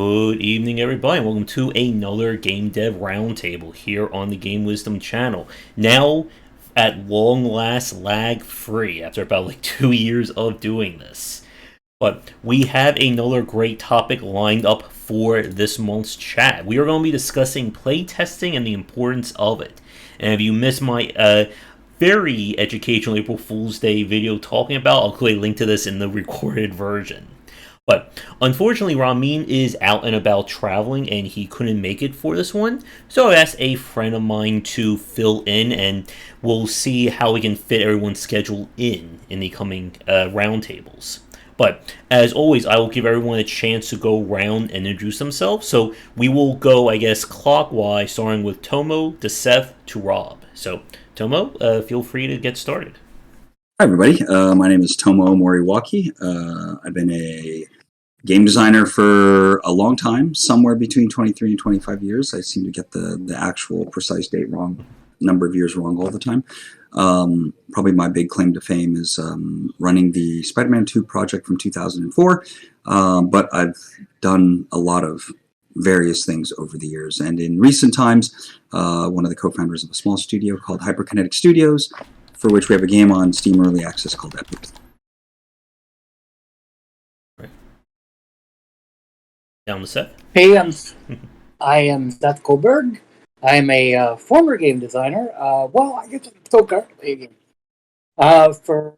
Good evening, everybody, and welcome to another Game Dev Roundtable here on the Game Wisdom channel. Now, at long last, lag free after about 2 years of doing this. But we have another great topic lined up for this month's chat. We are going to be discussing playtesting and the importance of it. And if you missed my very educational April Fool's Day video talking about, I'll put a link to this in the recorded version. But unfortunately, Ramin is out and about traveling and he couldn't make it for this one. So I asked a friend of mine to fill in and we'll see how we can fit everyone's schedule in the coming roundtables. But as always, I will give everyone a chance to go around and introduce themselves. So we will go, I guess, clockwise, starting with Tomo to Seth to Rob. So, Tomo, feel free to get started. Hi, everybody. My name is Tomo Moriwaki. I've been a game designer for a long time, somewhere between 23 and 25 years. I seem to get the actual precise date wrong, number of years wrong all the time. Probably my big claim to fame is running the Spider-Man 2 project from 2004, but I've done a lot of various things over the years. And in recent times, one of the co-founders of a small studio called Hyperkinetic Studios, for which we have a game on Steam Early Access called Epic. Down to Seth. Hey, I am Seth Goldberg. I am a former game designer. I guess I'm still currently a game for,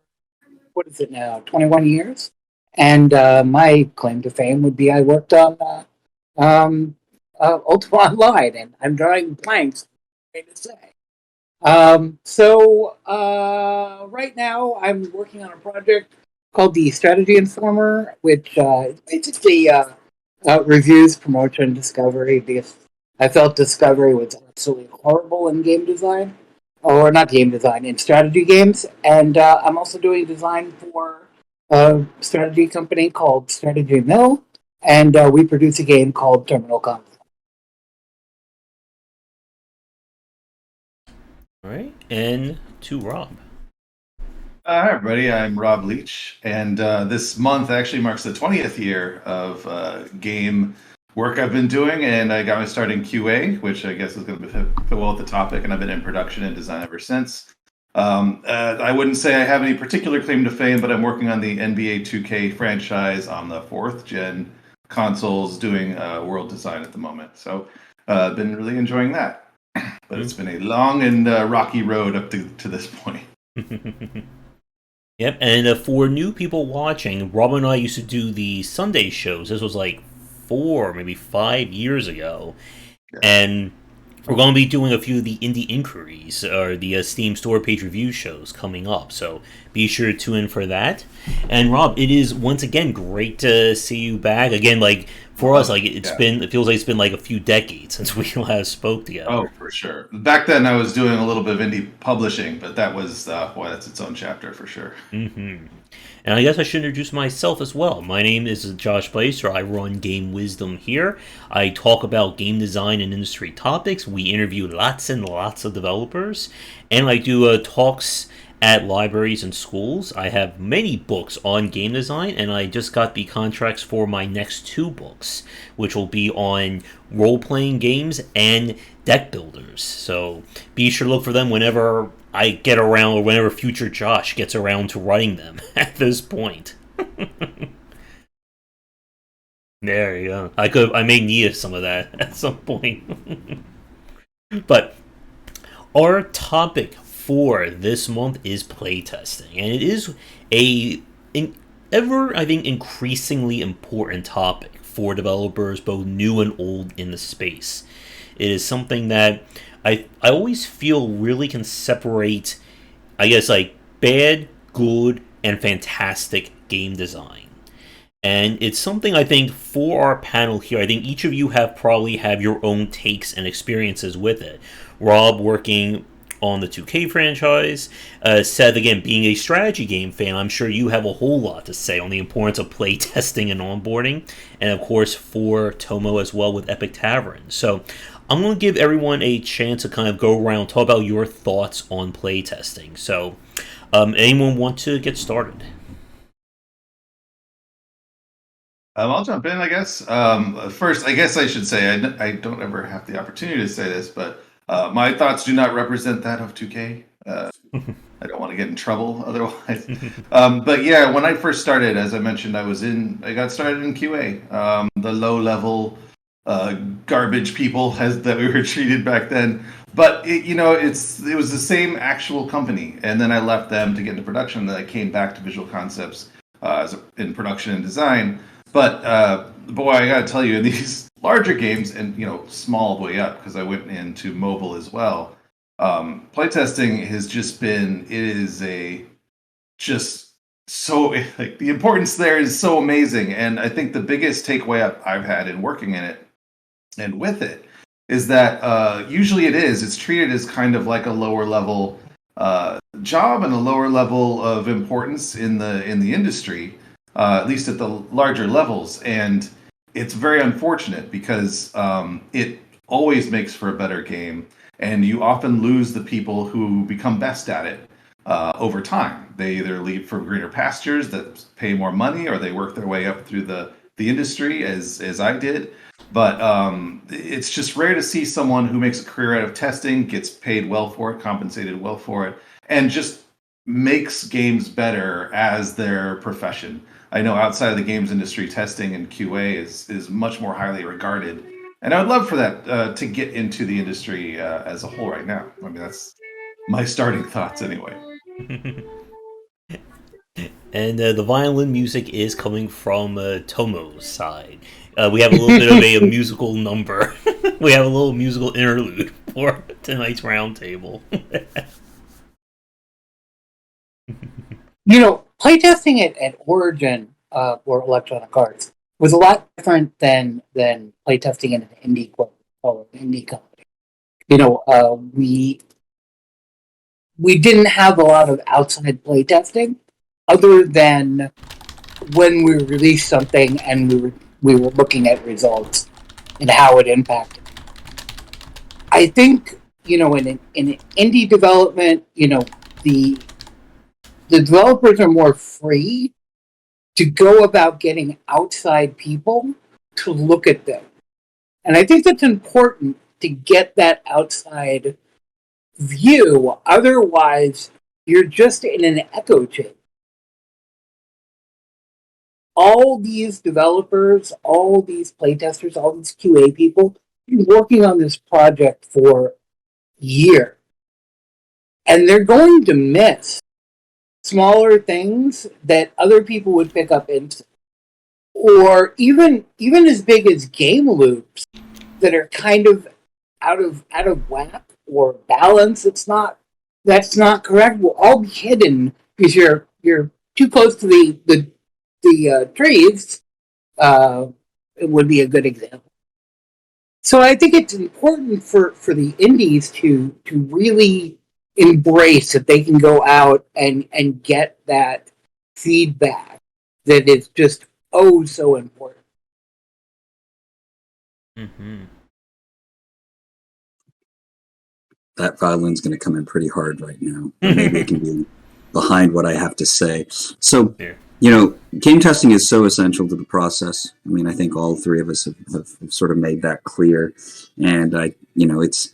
what is it now, 21 years. And my claim to fame would be I worked on Ultima Online, and I'm drawing blanks, to say. Right now I'm working on a project called the Strategy Informer, which is basically reviews, promotion, discovery, because I felt discovery was absolutely horrible in game design, or not game design, in strategy games. And I'm also doing design for a strategy company called Strategy Mill, and we produce a game called Terminal Conflict. All right, and to Rob. Hi, everybody. I'm Rob Leach, and this month actually marks the 20th year of game work I've been doing, and I got me started in QA, which I guess is going to fit well with the topic, and I've been in production and design ever since. I wouldn't say I have any particular claim to fame, but I'm working on the NBA 2K franchise on the 4th gen consoles, doing world design at the moment. So I've been really enjoying that. But it's been a long and rocky road up to this point. Yep, and for new people watching, Rob and I used to do the Sunday shows. This was 4, maybe 5 years ago. Yeah. And we're going to be doing a few of the Indie Inquiries, or the Steam Store page review shows coming up. So be sure to tune in for that. And Rob, it is once again great to see you back. Again, for us, it feels like it's been a few decades since we last spoke together. Oh, for sure. Back then, I was doing a little bit of indie publishing, but that was that's its own chapter for sure. Mm-hmm. And I guess I should introduce myself as well. My name is Josh Blazer. I run Game Wisdom here. I talk about game design and industry topics. We interview lots and lots of developers, and I do talks at libraries and schools. I have many books on game design, and I just got the contracts for my next 2 books, which will be on role-playing games and deck builders. So be sure to look for them whenever I get around, or whenever future Josh gets around to writing them at this point. There you go. I may need some of that at some point. But our topic for this month is playtesting, and it is I think, increasingly important topic for developers, both new and old, in the space. It is something that I always feel really can separate, I guess, bad, good, and fantastic game design. And it's something I think for our panel here, I think each of you probably have your own takes and experiences with it. Rob working on the 2K franchise, Seth, again, being a strategy game fan, I'm sure you have a whole lot to say on the importance of play testing and onboarding, and of course for Tomo as well with Epic Tavern. So I'm going to give everyone a chance to kind of go around, talk about your thoughts on play testing. So anyone want to get started? I'll jump in, I guess. First, I guess I should say I don't ever have the opportunity to say this, but my thoughts do not represent that of 2K. I don't want to get in trouble otherwise. But yeah, when I first started, as I mentioned, I got started in QA, the low level garbage people that we were treated back then. But it was the same actual company, and then I left them to get into production. Then I came back to Visual Concepts in production and design. But boy, I got to tell you, in these larger games, and small way up because I went into mobile as well. Playtesting has just been, it is just so, like, the importance there is so amazing. And I think the biggest takeaway I've had in working in it and with it is that usually it's treated as kind of like a lower level job and a lower level of importance in the industry, at least at the larger levels. And it's very unfortunate because it always makes for a better game, and you often lose the people who become best at it over time. They either leave for greener pastures that pay more money, or they work their way up through the industry, as I did. But it's just rare to see someone who makes a career out of testing, gets paid well for it, compensated well for it, and just makes games better as their profession. I know outside of the games industry, testing and QA is much more highly regarded, and I would love for that to get into the industry as a whole right now. I mean, that's my starting thoughts anyway. And the violin music is coming from Tomo's side. We have a little bit of a musical number. We have a little musical interlude for tonight's roundtable. Playtesting at Origin or Electronic Arts was a lot different than playtesting in an indie company. We didn't have a lot of outside playtesting, other than when we released something and we were looking at results and how it impacted. I think in indie development, the developers are more free to go about getting outside people to look at them. And I think that's important to get that outside view. Otherwise, you're just in an echo chamber. All these developers, all these playtesters, all these QA people, been working on this project for years. And they're going to miss smaller things that other people would pick up into, or even as big as game loops that are kind of out of whack or balance. That's not correct. Will all be hidden because you're too close to the trees. It would be a good example. So I think it's important for the indies to really embrace that they can go out and get that feedback that is just so important. Mm-hmm. That violin's going to come in pretty hard right now. Maybe it can be behind what I have to say. So, game testing is so essential to the process. I mean, I think all three of us have sort of made that clear. And it's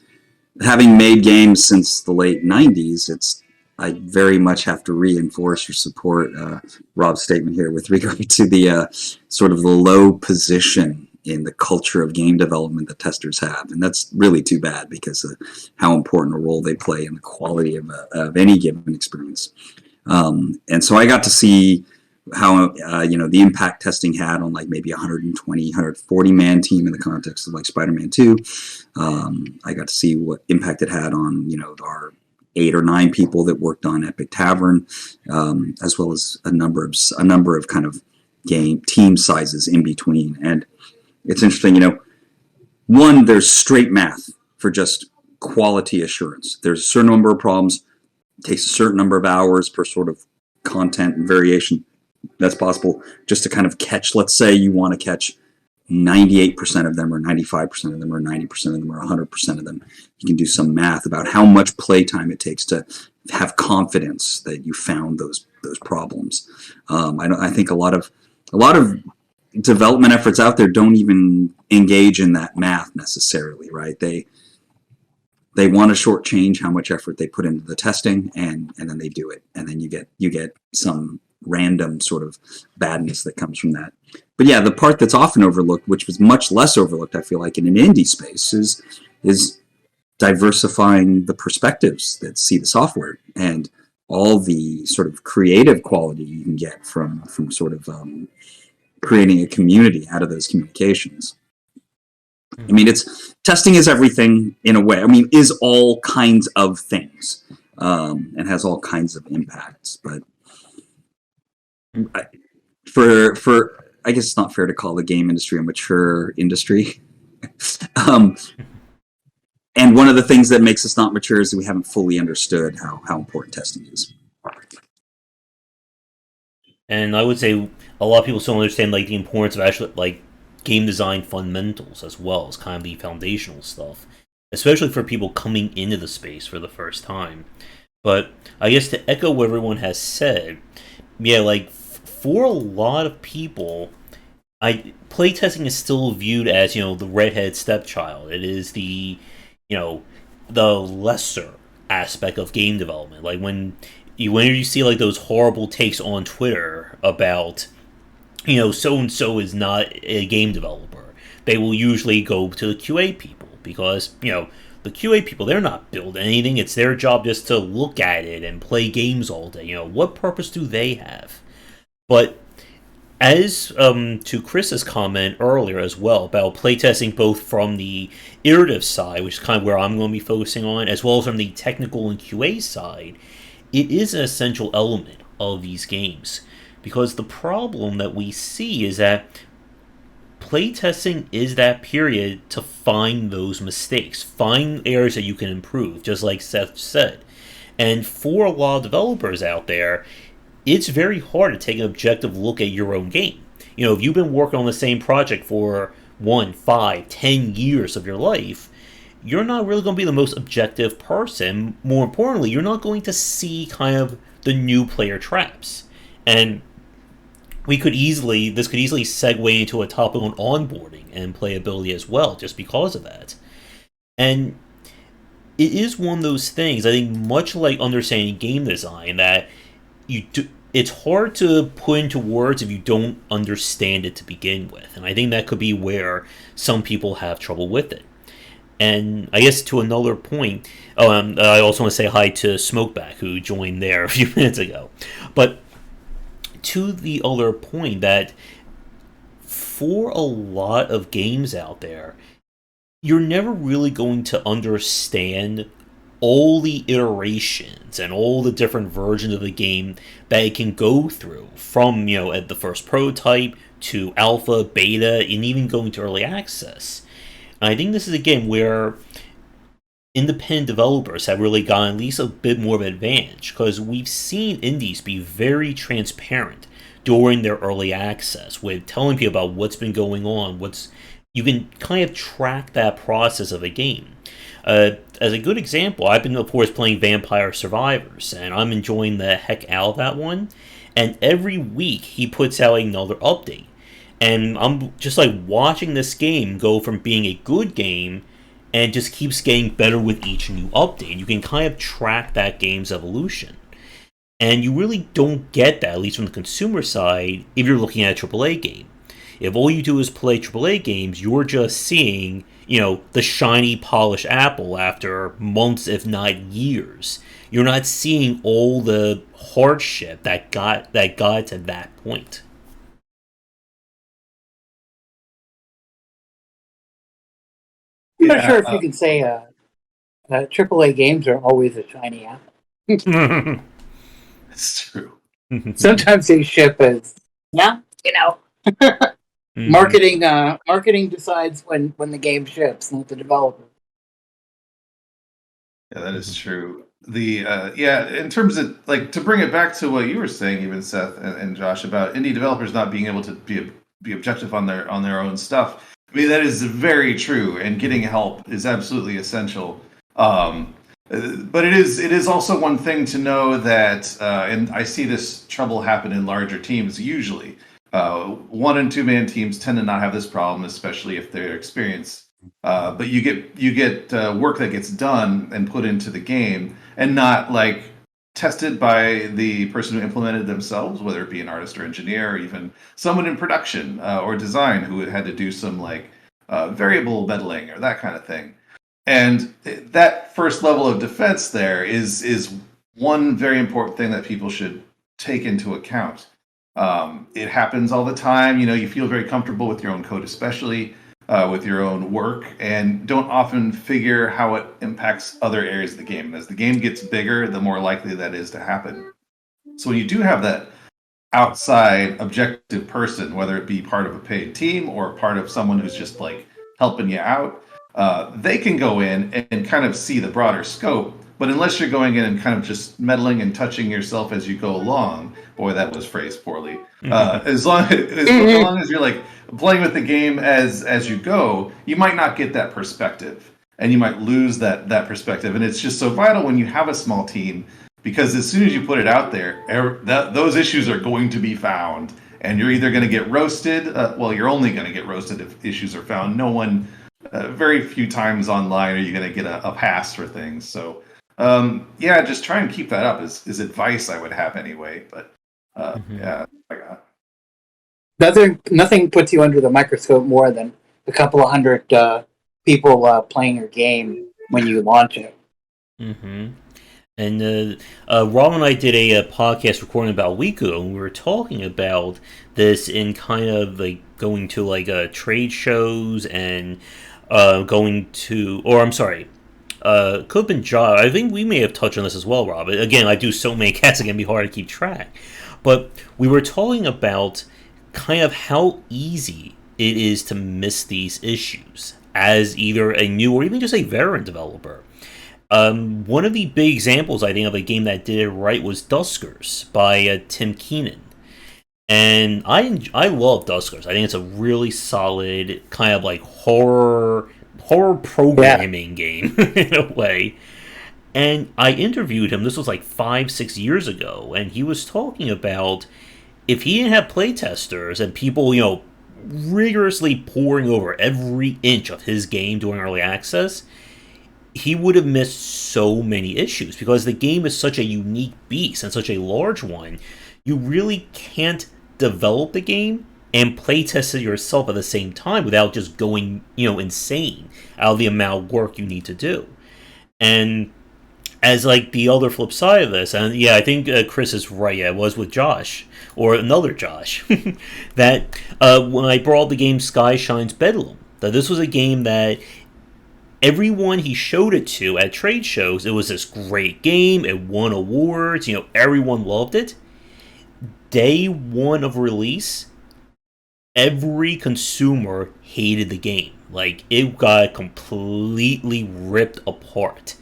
having made games since the late 90s, I very much have to reinforce or support Rob's statement here with regard to the sort of the low position in the culture of game development that testers have. And that's really too bad because of how important a role they play in the quality of any given experience. And so I got to see how the impact testing had on like maybe 140 man team in the context of like Spider-Man 2. I got to see what impact it had on our 8 or 9 people that worked on Epic Tavern, as well as a number of kind of game team sizes in between. And it's interesting, one, there's straight math for just quality assurance. There's a certain number of problems. It takes a certain number of hours per sort of content and variation that's possible just to kind of catch. Let's say you want to catch 98% of them or 95% of them or 90% of them or 100% of them. You can do some math about how much playtime it takes to have confidence that you found those problems. I think a lot of development efforts out there don't even engage in that math necessarily, right? They want to shortchange how much effort they put into the testing, and then they do it, and then you get some random sort of badness that comes from that. But yeah, the part that's often overlooked, which was much less overlooked, I feel like, in an indie space, is diversifying the perspectives that see the software and all the sort of creative quality you can get from sort of creating a community out of those communications. I mean, testing is everything in a way. I mean, is all kinds of things, and has all kinds of impacts. But for I guess it's not fair to call the game industry a mature industry. And one of the things that makes us not mature is that we haven't fully understood how important testing is. And I would say a lot of people still understand like the importance of actually like game design fundamentals as well as kind of the foundational stuff, especially for people coming into the space for the first time. But I guess to echo what everyone has said, yeah, like for a lot of people, playtesting is still viewed as, you know, the redhead stepchild. It is the, you know, the lesser aspect of game development. Like whenever you see like those horrible takes on Twitter about, you know, so and so is not a game developer, they will usually go to the QA people because, you know, the QA people, they're not building anything. It's their job just to look at it and play games all day. You know, what purpose do they have? But as to Chris's comment earlier as well about playtesting both from the iterative side, which is kind of where I'm going to be focusing on, as well as from the technical and QA side, it is an essential element of these games. Because the problem that we see is that playtesting is that period to find those mistakes, find areas that you can improve, just like Seth said. And for a lot of developers out there, it's very hard to take an objective look at your own game. You know, if you've been working on the same project for 1, 5, 10 years of your life, you're not really going to be the most objective person. More importantly, you're not going to see kind of the new player traps. And this could easily segue into a topic on onboarding and playability as well, just because of that. And it is one of those things, I think, much like understanding game design, that it's hard to put into words if you don't understand it to begin with. And I think that could be where some people have trouble with it. And I guess to another point, I also want to say hi to Smokeback, who joined there a few minutes ago. But to the other point, that for a lot of games out there, you're never really going to understand all the iterations and all the different versions of the game that it can go through, from, you know, at the first prototype to alpha, beta, and even going to early access. And I think this is again where independent developers have really gotten at least a bit more of an advantage, because we've seen indies be very transparent during their early access with telling people about what's been going on. You can kind of track that process of a game. As a good example, I've been, of course, playing Vampire Survivors, and I'm enjoying the heck out of that one. And every week he puts out another update, and I'm just like watching this game go from being a good game and just keeps getting better with each new update. You can kind of track that game's evolution. And you really don't get that, at least from the consumer side, if you're looking at a AAA game. If all you do is play AAA games, you're just seeing, you know, the shiny, polished apple after months, if not years. You're not seeing all the hardship that got to that point. I'm not sure if you can say AAA games are always a shiny apple. It's true. Sometimes they ship as, yeah, you know. Marketing decides when the game ships, not the developer. Yeah, that is true. In terms of, like, to bring it back to what you were saying, even Seth and Josh, about indie developers not being able to be objective on their own stuff. I mean, that is very true, and getting help is absolutely essential. But it is also one thing to know that, and I see this trouble happen in larger teams usually. One and two man teams tend to not have this problem, especially if they're experienced. But you get work that gets done and put into the game, and not like tested by the person who implemented themselves, whether it be an artist or engineer, or even someone in production or design who had to do some like variable meddling or that kind of thing. And that first level of defense there is one very important thing that people should take into account. It happens all the time. You know, you feel very comfortable with your own code, especially with your own work, and don't often figure how it impacts other areas of the game. And as the game gets bigger, the more likely that is to happen. So when you do have that outside objective person, whether it be part of a paid team or part of someone who's just like helping you out, they can go in and kind of see the broader scope. But unless you're going in and kind of just meddling and touching yourself as you go along, boy, that was phrased poorly. As long as you're like playing with the game as you go, you might not get that perspective, and you might lose that perspective. And it's just so vital when you have a small team, because as soon as you put it out there, those issues are going to be found, and you're either going to get roasted. Well, you're only going to get roasted if issues are found. No one, very few times online are you going to get a pass for things. So, yeah, just try and keep that up is advice I would have anyway. But yeah, Nothing puts you under the microscope more than a couple of hundred people playing your game when you launch it. Mm-hmm. And Rob and I did a podcast recording about a week ago, and we were talking about this in kind of like going to like trade shows and going to, or I'm sorry, could have been Josh. I think we may have touched on this as well, Rob. Again, I do so many cats, it can be hard to keep track. But we were talking about kind of how easy it is to miss these issues as either a new or even just a veteran developer. One of the big examples, I think, of a game that did it right was Duskers by Tim Keenan. And I love Duskers. I think it's a really solid kind of like horror programming game in a way. And I interviewed him. This was like 5-6 years ago, and he was talking about if he didn't have playtesters and people, rigorously poring over every inch of his game during early access, he would have missed so many issues because the game is such a unique beast and such a large one. You really can't develop the game and playtest it yourself at the same time without just going, insane out of the amount of work you need to do. And as like the other flip side of this, and yeah, I think Chris is right. Yeah, it was with Josh or another Josh that when I brought the game Sky Shines Bedlam, that this was a game that everyone he showed it to at trade shows, it was this great game. It won awards. Everyone loved it. Day one of release, every consumer hated the game. Like, it got completely ripped apart.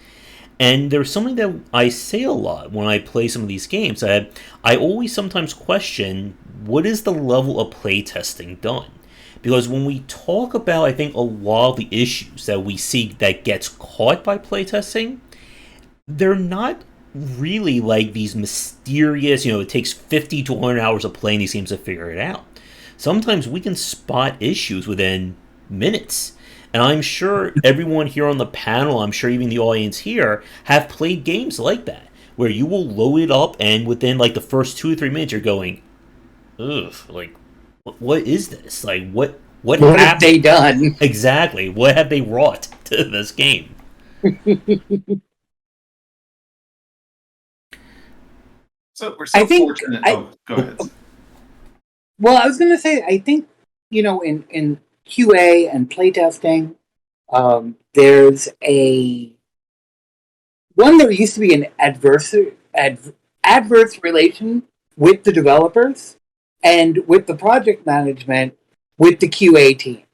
And there's something that I say a lot when I play some of these games. I always sometimes question, what is the level of playtesting done? Because when we talk about, I think, a lot of the issues that we see that gets caught by playtesting, they're not really like these mysterious, it takes 50 to 100 hours of playing these games to figure it out. Sometimes we can spot issues within minutes. And I'm sure everyone here on the panel, I'm sure even the audience here, have played games like that, where you will load it up and within like the first 2 or 3 minutes you're going, ugh, like, what is this? Like, what have they done? Exactly. What have they wrought to this game? So we're so fortunate. Go ahead. Well, I was going to say, I think, in QA and playtesting, there's there used to be an adverse relation with the developers and with the project management with the QA team.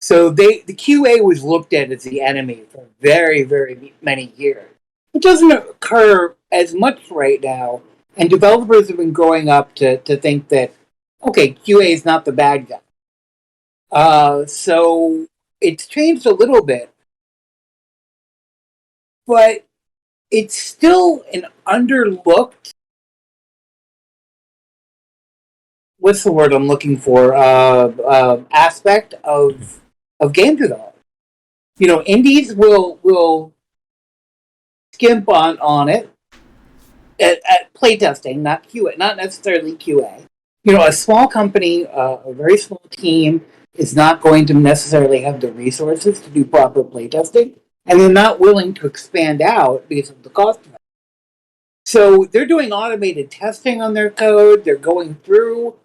So the QA was looked at as the enemy for very, very many years. It doesn't occur as much right now, and developers have been growing up to think that, okay, QA is not the bad guy. So it's changed a little bit, but it's still an underlooked what's the word I'm looking for? Aspect of game development. Indies will skimp on it at playtesting, not QA, not necessarily QA. A small company, a very small team, is not going to necessarily have the resources to do proper playtesting, and they're not willing to expand out because of the cost of it. So they're doing automated testing on their code. They're going through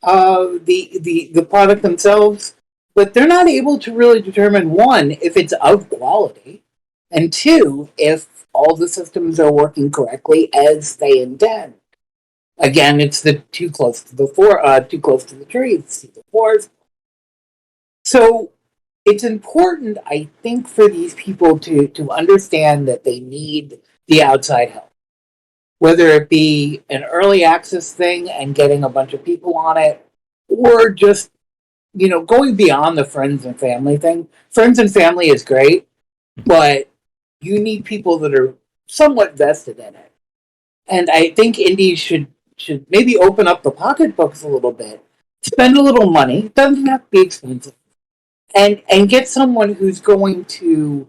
the product themselves, but they're not able to really determine, one, if it's of quality, and two, if all the systems are working correctly as they intend. Again, it's the too close to the tree. See the forest. So it's important, I think, for these people to understand that they need the outside help, whether it be an early access thing and getting a bunch of people on it, or just going beyond the friends and family thing. Friends and family is great, but you need people that are somewhat vested in it. And I think indies should maybe open up the pocketbooks a little bit, spend a little money, doesn't have to be expensive, and get someone who's going to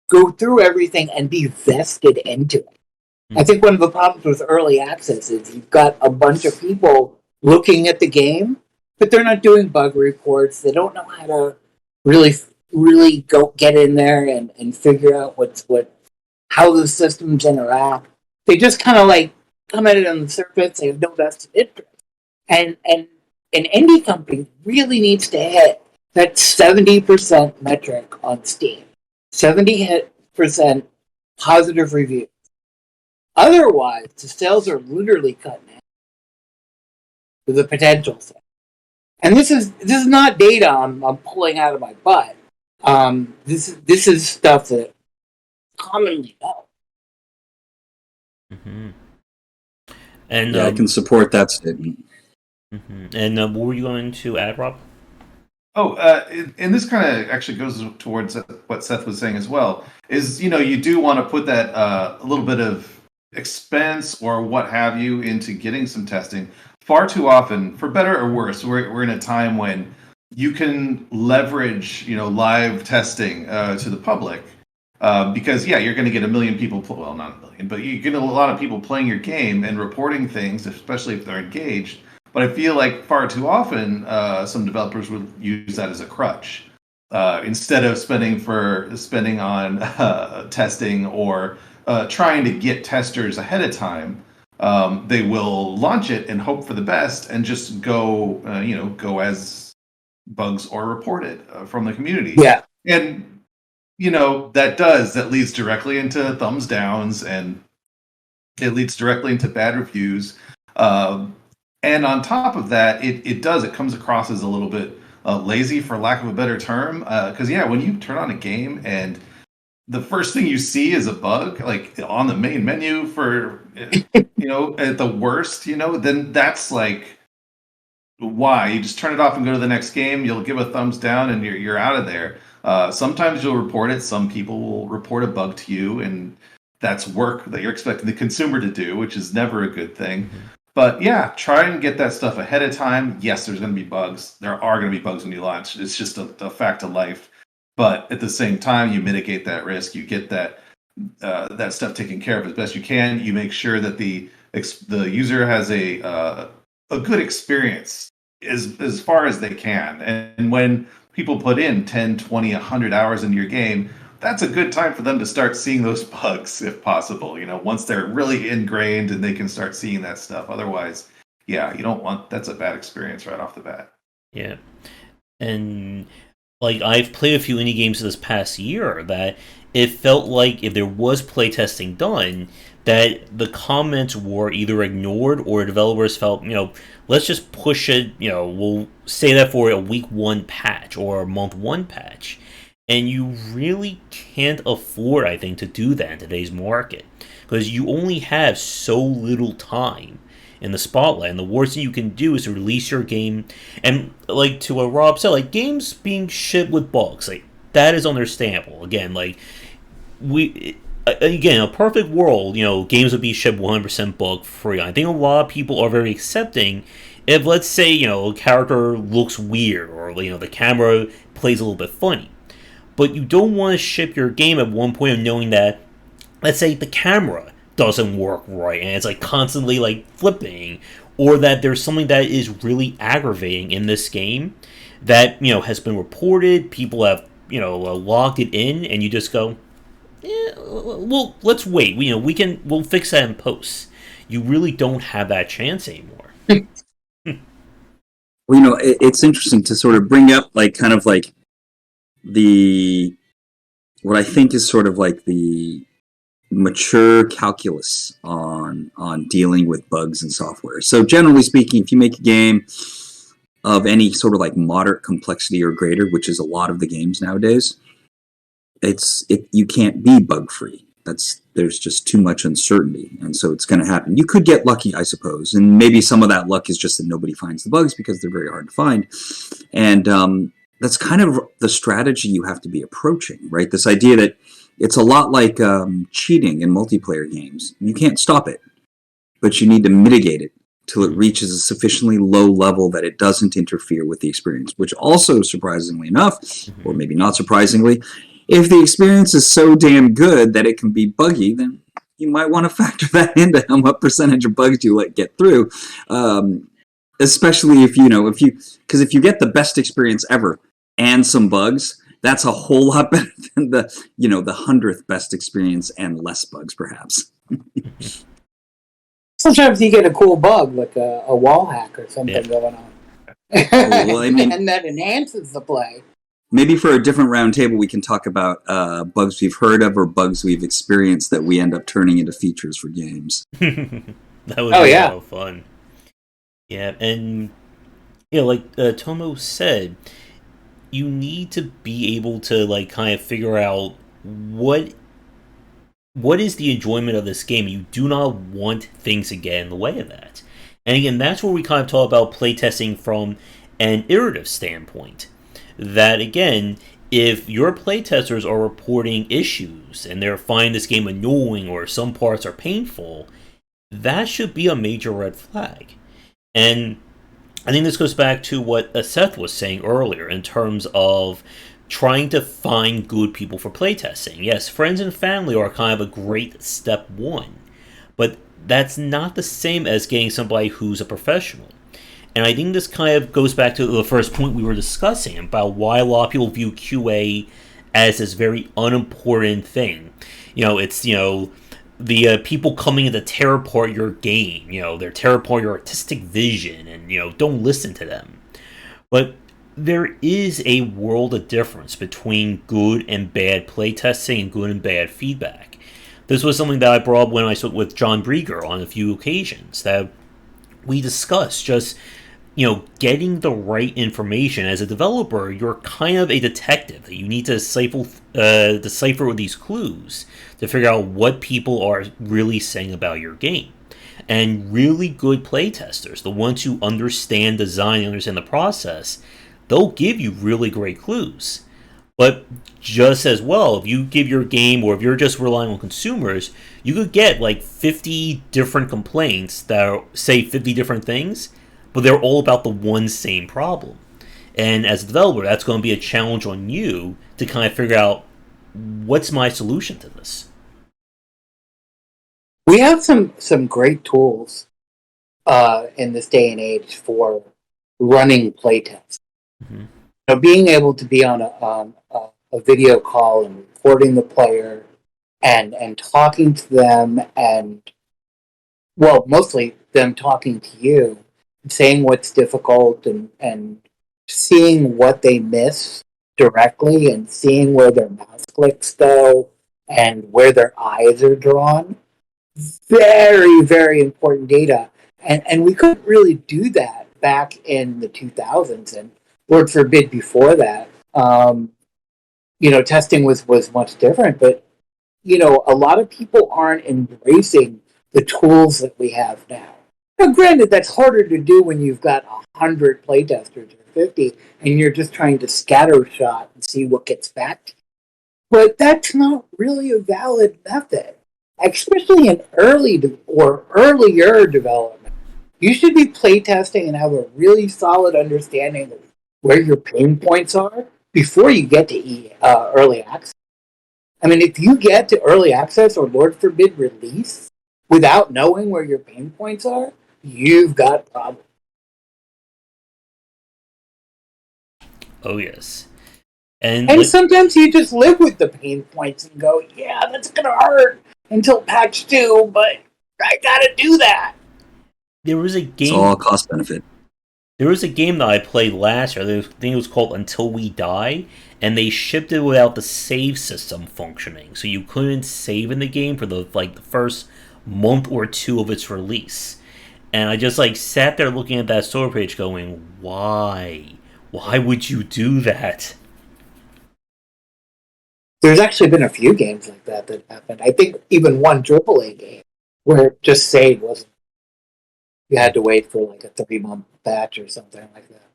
go through everything and be vested into it. I think one of the problems with early access is you've got a bunch of people looking at the game, but they're not doing bug reports. They don't know how to really go get in there and figure out how the systems interact. They just kind of like come at it on the surface. They have no vested interest. And an indie company really needs to hit that 70% metric on Steam. 70% positive reviews. Otherwise, the sales are literally cut in half with the potential sale. And this is not data I'm pulling out of my butt. This is stuff that commonly known. Mm-hmm. And I can support that statement. Mm-hmm. And what were you going to add, Rob? Oh, and this kind of actually goes towards what Seth was saying as well. Is you do want to put that a little bit of expense or what have you into getting some testing. Far too often, for better or worse, we're in a time when you can leverage live testing to the public because you're going to get a million people. Well, not a million, but you get a lot of people playing your game and reporting things, especially if they're engaged. But I feel like far too often, some developers would use that as a crutch instead of spending on testing or trying to get testers ahead of time. They will launch it and hope for the best, and just go as bugs or reported from the community. Yeah, and that leads directly into thumbs downs, and it leads directly into bad reviews. And on top of that, it comes across as a little bit lazy, for lack of a better term. Because when you turn on a game and the first thing you see is a bug, like on the main menu for, at the worst, then that's like, why? You just turn it off and go to the next game. You'll give a thumbs down and you're out of there. Sometimes you'll report it. Some people will report a bug to you, and that's work that you're expecting the consumer to do, which is never a good thing. Mm-hmm. But try and get that stuff ahead of time. Yes, there's going to be bugs. There are going to be bugs when you launch. It's just a fact of life. But at the same time, you mitigate that risk. You get that stuff taken care of as best you can. You make sure that the user has a good experience as far as they can. And when people put in 10, 20, 100 hours into your game, that's a good time for them to start seeing those bugs, if possible. Once they're really ingrained and they can start seeing that stuff. Otherwise, you don't want. That's a bad experience right off the bat. Yeah, and I've played a few indie games this past year that it felt like if there was playtesting done, that the comments were either ignored or developers felt, let's just push it. We'll say that for a week 1 patch or a month 1 patch. And you really can't afford, I think, to do that in today's market. Because you only have so little time in the spotlight. And the worst thing you can do is to release your game. And to what Rob said, games being shipped with bugs. That is understandable. Again, in a perfect world, games would be shipped 100% bug free. I think a lot of people are very accepting if let's say a character looks weird or the camera plays a little bit funny, but you don't want to ship your game at one point of knowing that, let's say, the camera doesn't work right and it's like constantly like flipping, or that there's something that is really aggravating in this game that has been reported, people have logged it in, and you just go, well, let's wait. We'll fix that in post. You really don't have that chance anymore. Well, it's interesting to sort of bring up like kind of like the what I think is sort of like the mature calculus on dealing with bugs in software. So generally speaking, if you make a game of any sort of like moderate complexity or greater, which is a lot of the games nowadays, you can't be bug free. There's just too much uncertainty, and so it's going to happen. You could get lucky, I suppose, and maybe some of that luck is just that nobody finds the bugs because they're very hard to find, and that's kind of the strategy you have to be approaching, right? This idea that it's a lot like cheating in multiplayer games. You can't stop it, but you need to mitigate it till it reaches a sufficiently low level that it doesn't interfere with the experience, which also, surprisingly enough, or maybe not surprisingly, if the experience is so damn good that it can be buggy, then you might want to factor that into what percentage of bugs you let get through. Especially if you get the best experience ever and some bugs, that's a whole lot better than the 100th best experience and less bugs, perhaps. Sometimes you get a cool bug, like a wall hack or something going on. Well, I mean, and that enhances the play. Maybe for a different roundtable, we can talk about bugs we've heard of or bugs we've experienced that we end up turning into features for games. That would be a lot of fun. Yeah, and like Tomo said, you need to be able to like kind of figure out what is the enjoyment of this game. You do not want things to get in the way of that. And again, that's where we kind of talk about playtesting from an iterative standpoint. That again, if your playtesters are reporting issues and they're finding this game annoying or some parts are painful, that should be a major red flag. And I think this goes back to what Seth was saying earlier in terms of trying to find good people for playtesting. Yes, friends and family are kind of a great step one, but that's not the same as getting somebody who's a professional. And I think this kind of goes back to the first point we were discussing about why a lot of people view QA as this very unimportant thing. It's, the people coming in to tear apart your game, they're tear apart your artistic vision, and, don't listen to them. But there is a world of difference between good and bad playtesting and good and bad feedback. This was something that I brought up when I spoke with John Brieger on a few occasions, that we discussed just getting the right information. As a developer, you're kind of a detective. You need to decipher these clues to figure out what people are really saying about your game. And really good playtesters, the ones who understand design and understand the process, they'll give you really great clues. But just as well, if you give your game, or if you're just relying on consumers, you could get like 50 different complaints that say 50 different things, but they're all about the one same problem. And as a developer, that's going to be a challenge on you to kind of figure out, what's my solution to this? We have some great tools in this day and age for running playtests. Mm-hmm. Being able to be on a video call and recording the player and talking to them, and mostly them talking to you, saying what's difficult and seeing what they miss directly, and seeing where their mouse clicks go and where their eyes are drawn. Very, very important data. And we couldn't really do that back in the 2000s, and Lord forbid before that. Testing was much different, but a lot of people aren't embracing the tools that we have now. Now, granted, that's harder to do when you've got 100 playtesters or 50, and you're just trying to scattershot and see what gets back to you. But that's not really a valid method, especially in earlier development. You should be playtesting and have a really solid understanding of where your pain points are before you get to early access. I mean, if you get to early access or, Lord forbid, release without knowing where your pain points are, you've got problems. Oh yes. And Sometimes you just live with the pain points and go, yeah, that's going to hurt until patch 2, but I got to do that. there was a It's game. all cost benefit. There was a game that I played last year. I think it was called Until We Die, and they shipped it without the save system functioning, so you couldn't save in the game for the first month or two of its release. And I just sat there looking at that store page, going, "Why? Why would you do that?" There's actually been a few games like that happened. I think even one AAA game where just save wasn't. You had to wait for a 3-month patch or something like that.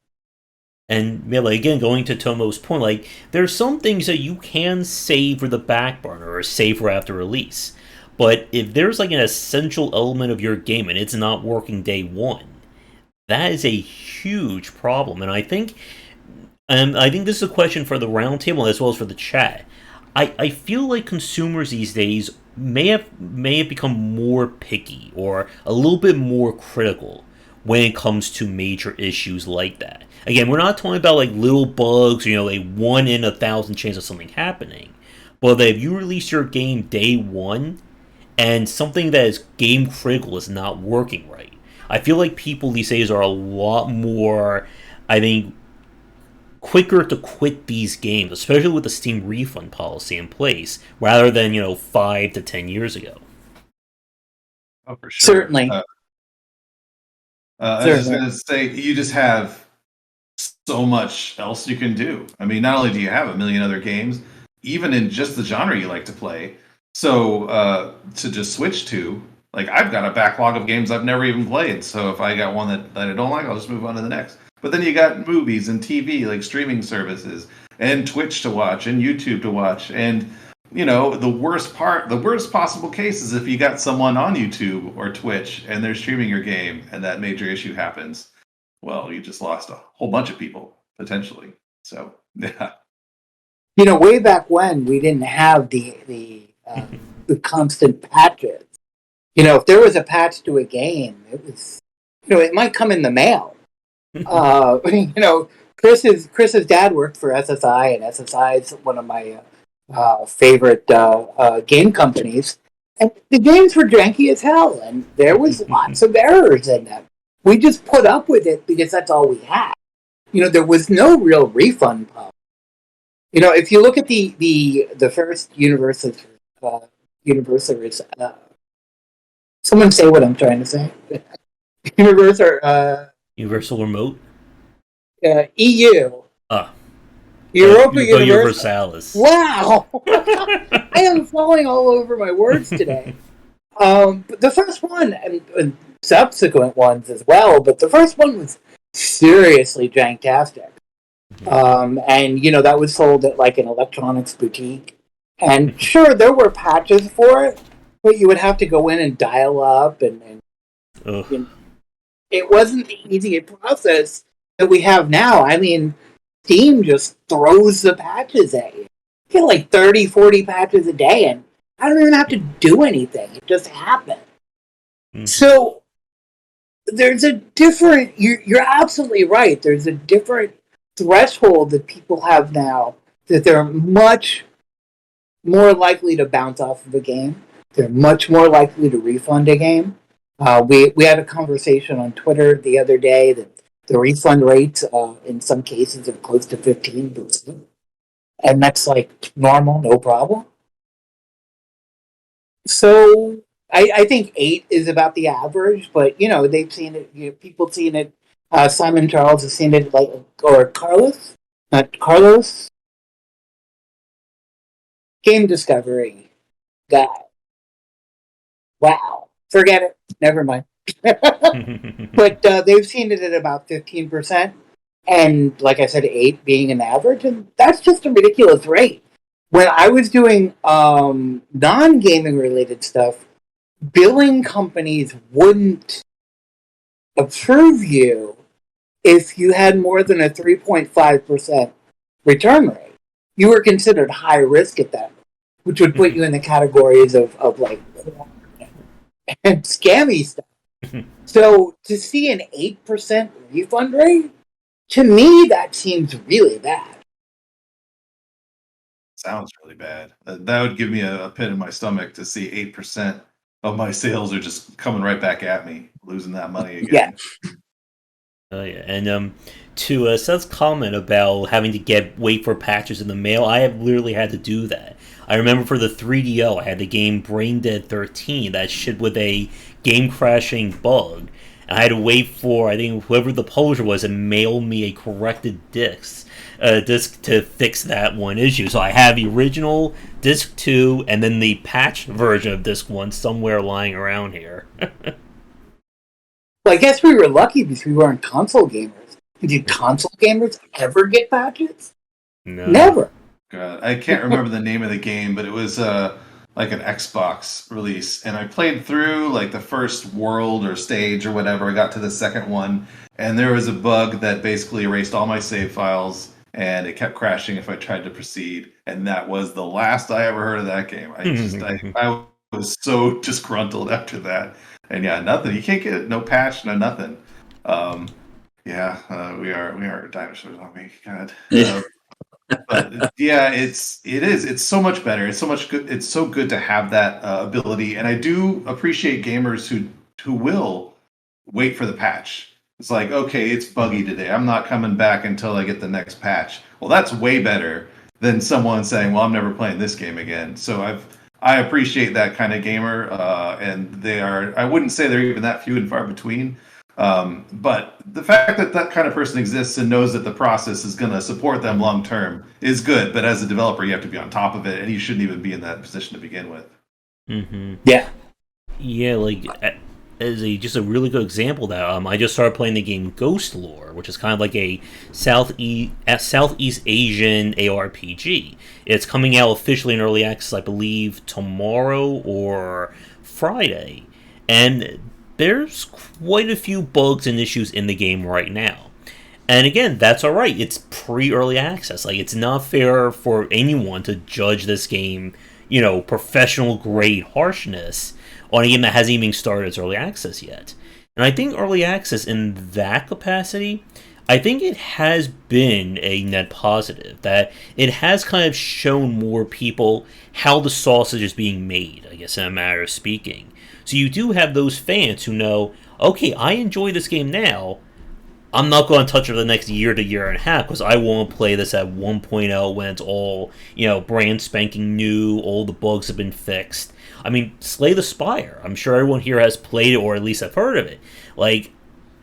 And again, going to Tomo's point, there's some things that you can save for the back burner or save for after release. But if there's an essential element of your game and it's not working day one, that is a huge problem. And I think this is a question for the roundtable as well as for the chat. I feel like consumers these days may have become more picky or a little bit more critical when it comes to major issues like that. Again, we're not talking about little bugs, a 1 in 1,000 chance of something happening. But if you release your game day one and something that is game critical is not working right, I feel like people these days are a lot more, I think, quicker to quit these games, especially with the Steam refund policy in place, rather than 5 to 10 years ago. Oh, for sure. Certainly. I was just going to say, you just have so much else you can do. I mean, not only do you have a million other games, even in just the genre you like to play, so to just switch to, I've got a backlog of games I've never even played, so if I got one that I don't like, I'll just move on to the next. But then you got movies and TV, streaming services, and Twitch to watch, and YouTube to watch, and the worst possible case is if you got someone on YouTube or Twitch and they're streaming your game and that major issue happens, well, you just lost a whole bunch of people potentially. So yeah. Way back when we didn't have the constant patches. If there was a patch to a game, it was it might come in the mail. Chris's dad worked for SSI, and SSI is one of my favorite game companies. And the games were janky as hell, and there was lots of errors in them. We just put up with it because that's all we had. There was no real refund policy. If you look at the first Universal, someone say what I'm trying to say. Universal Remote? EU. Europa Universalis. Wow! I am falling all over my words today. But the first one, and subsequent ones as well, but the first one was seriously janktastic. And, that was sold at an electronics boutique. And sure, there were patches for it, but you would have to go in and dial up, and it wasn't the easy process that we have now. I mean, Steam just throws the patches at you. You get 30, 40 patches a day, and I don't even have to do anything. It just happens. Mm-hmm. So there's a different, you're absolutely right. There's a different threshold that people have now, that they're much more likely to bounce off of a game. They're much more likely to refund a game. We had a conversation on Twitter the other day that the refund rates in some cases are close to 15%. And that's normal, no problem. So I think 8 is about the average, but they've seen it. People seen it. Simon Charles has seen it, or Carlos, not Carlos. Game Discovery guy. Wow, forget it. Never mind. But they've seen it at about 15%, and like I said, 8 being an average, and that's just a ridiculous rate. When I was doing non-gaming related stuff, billing companies wouldn't approve you if you had more than a 3.5% return rate. You were considered high risk at that, which would put you in the categories of like and scammy stuff. So to see an 8% refund rate, to me, that seems really bad. Sounds really bad. That would give me a pit in my stomach to see 8% of my sales are just coming right back at me, losing that money Yeah. again. Oh yeah, and to Seth's comment about having to wait for patches in the mail, I have literally had to do that. I remember for the 3DO, I had the game Brain Dead 13 that shipped with a game crashing bug. And I had to wait for, I think, whoever the publisher was to mail me a corrected disc to fix that one issue. So I have the original disc 2 and then the patch version of disc 1 somewhere lying around here. Well, I guess we were lucky because we weren't console gamers. Did console gamers ever get patches? No. Never. God, I can't remember the name of the game, but it was like an Xbox release, and I played through like the first world or stage or whatever. I got to the second one, and there was a bug that basically erased all my save files, and it kept crashing if I tried to proceed. And that was the last I ever heard of that game. I was so disgruntled after that. And yeah, nothing. You can't get no patch, no nothing. We are dinosaurs on me. God. But yeah, it's so much better. It's so much good. It's so good to have that ability, and I do appreciate gamers who will wait for the patch. It's like, okay, it's buggy today. I'm not coming back until I get the next patch. Well, that's way better than someone saying, "Well, I'm never playing this game again." So I appreciate that kind of gamer, and they are. I wouldn't say they're even that few and far between. But the fact that that kind of person exists and knows that the process is going to support them long term is good. But as a developer, you have to be on top of it, and you shouldn't even be in that position to begin with. Mm-hmm. Yeah, like as just a really good example of that, I just started playing the game Ghost Lore, which is kind of like a Southeast Asian ARPG. It's coming out officially in early access, I believe, tomorrow or Friday, and there's quite a few bugs and issues in the game right now. And again, that's alright. It's pre-early access. Like, it's not fair for anyone to judge this game, professional grade harshness on a game that hasn't even started its early access yet. And I think early access in that capacity, I think it has been a net positive. That it has kind of shown more people how the sausage is being made, I guess, in a matter of speaking. So you do have those fans who know, okay, I enjoy this game now. I'm not going to touch it for the next year to year and a half because I won't play this at 1.0 when it's all, brand spanking new, all the bugs have been fixed. I mean, Slay the Spire. I'm sure everyone here has played it or at least have heard of it. Like,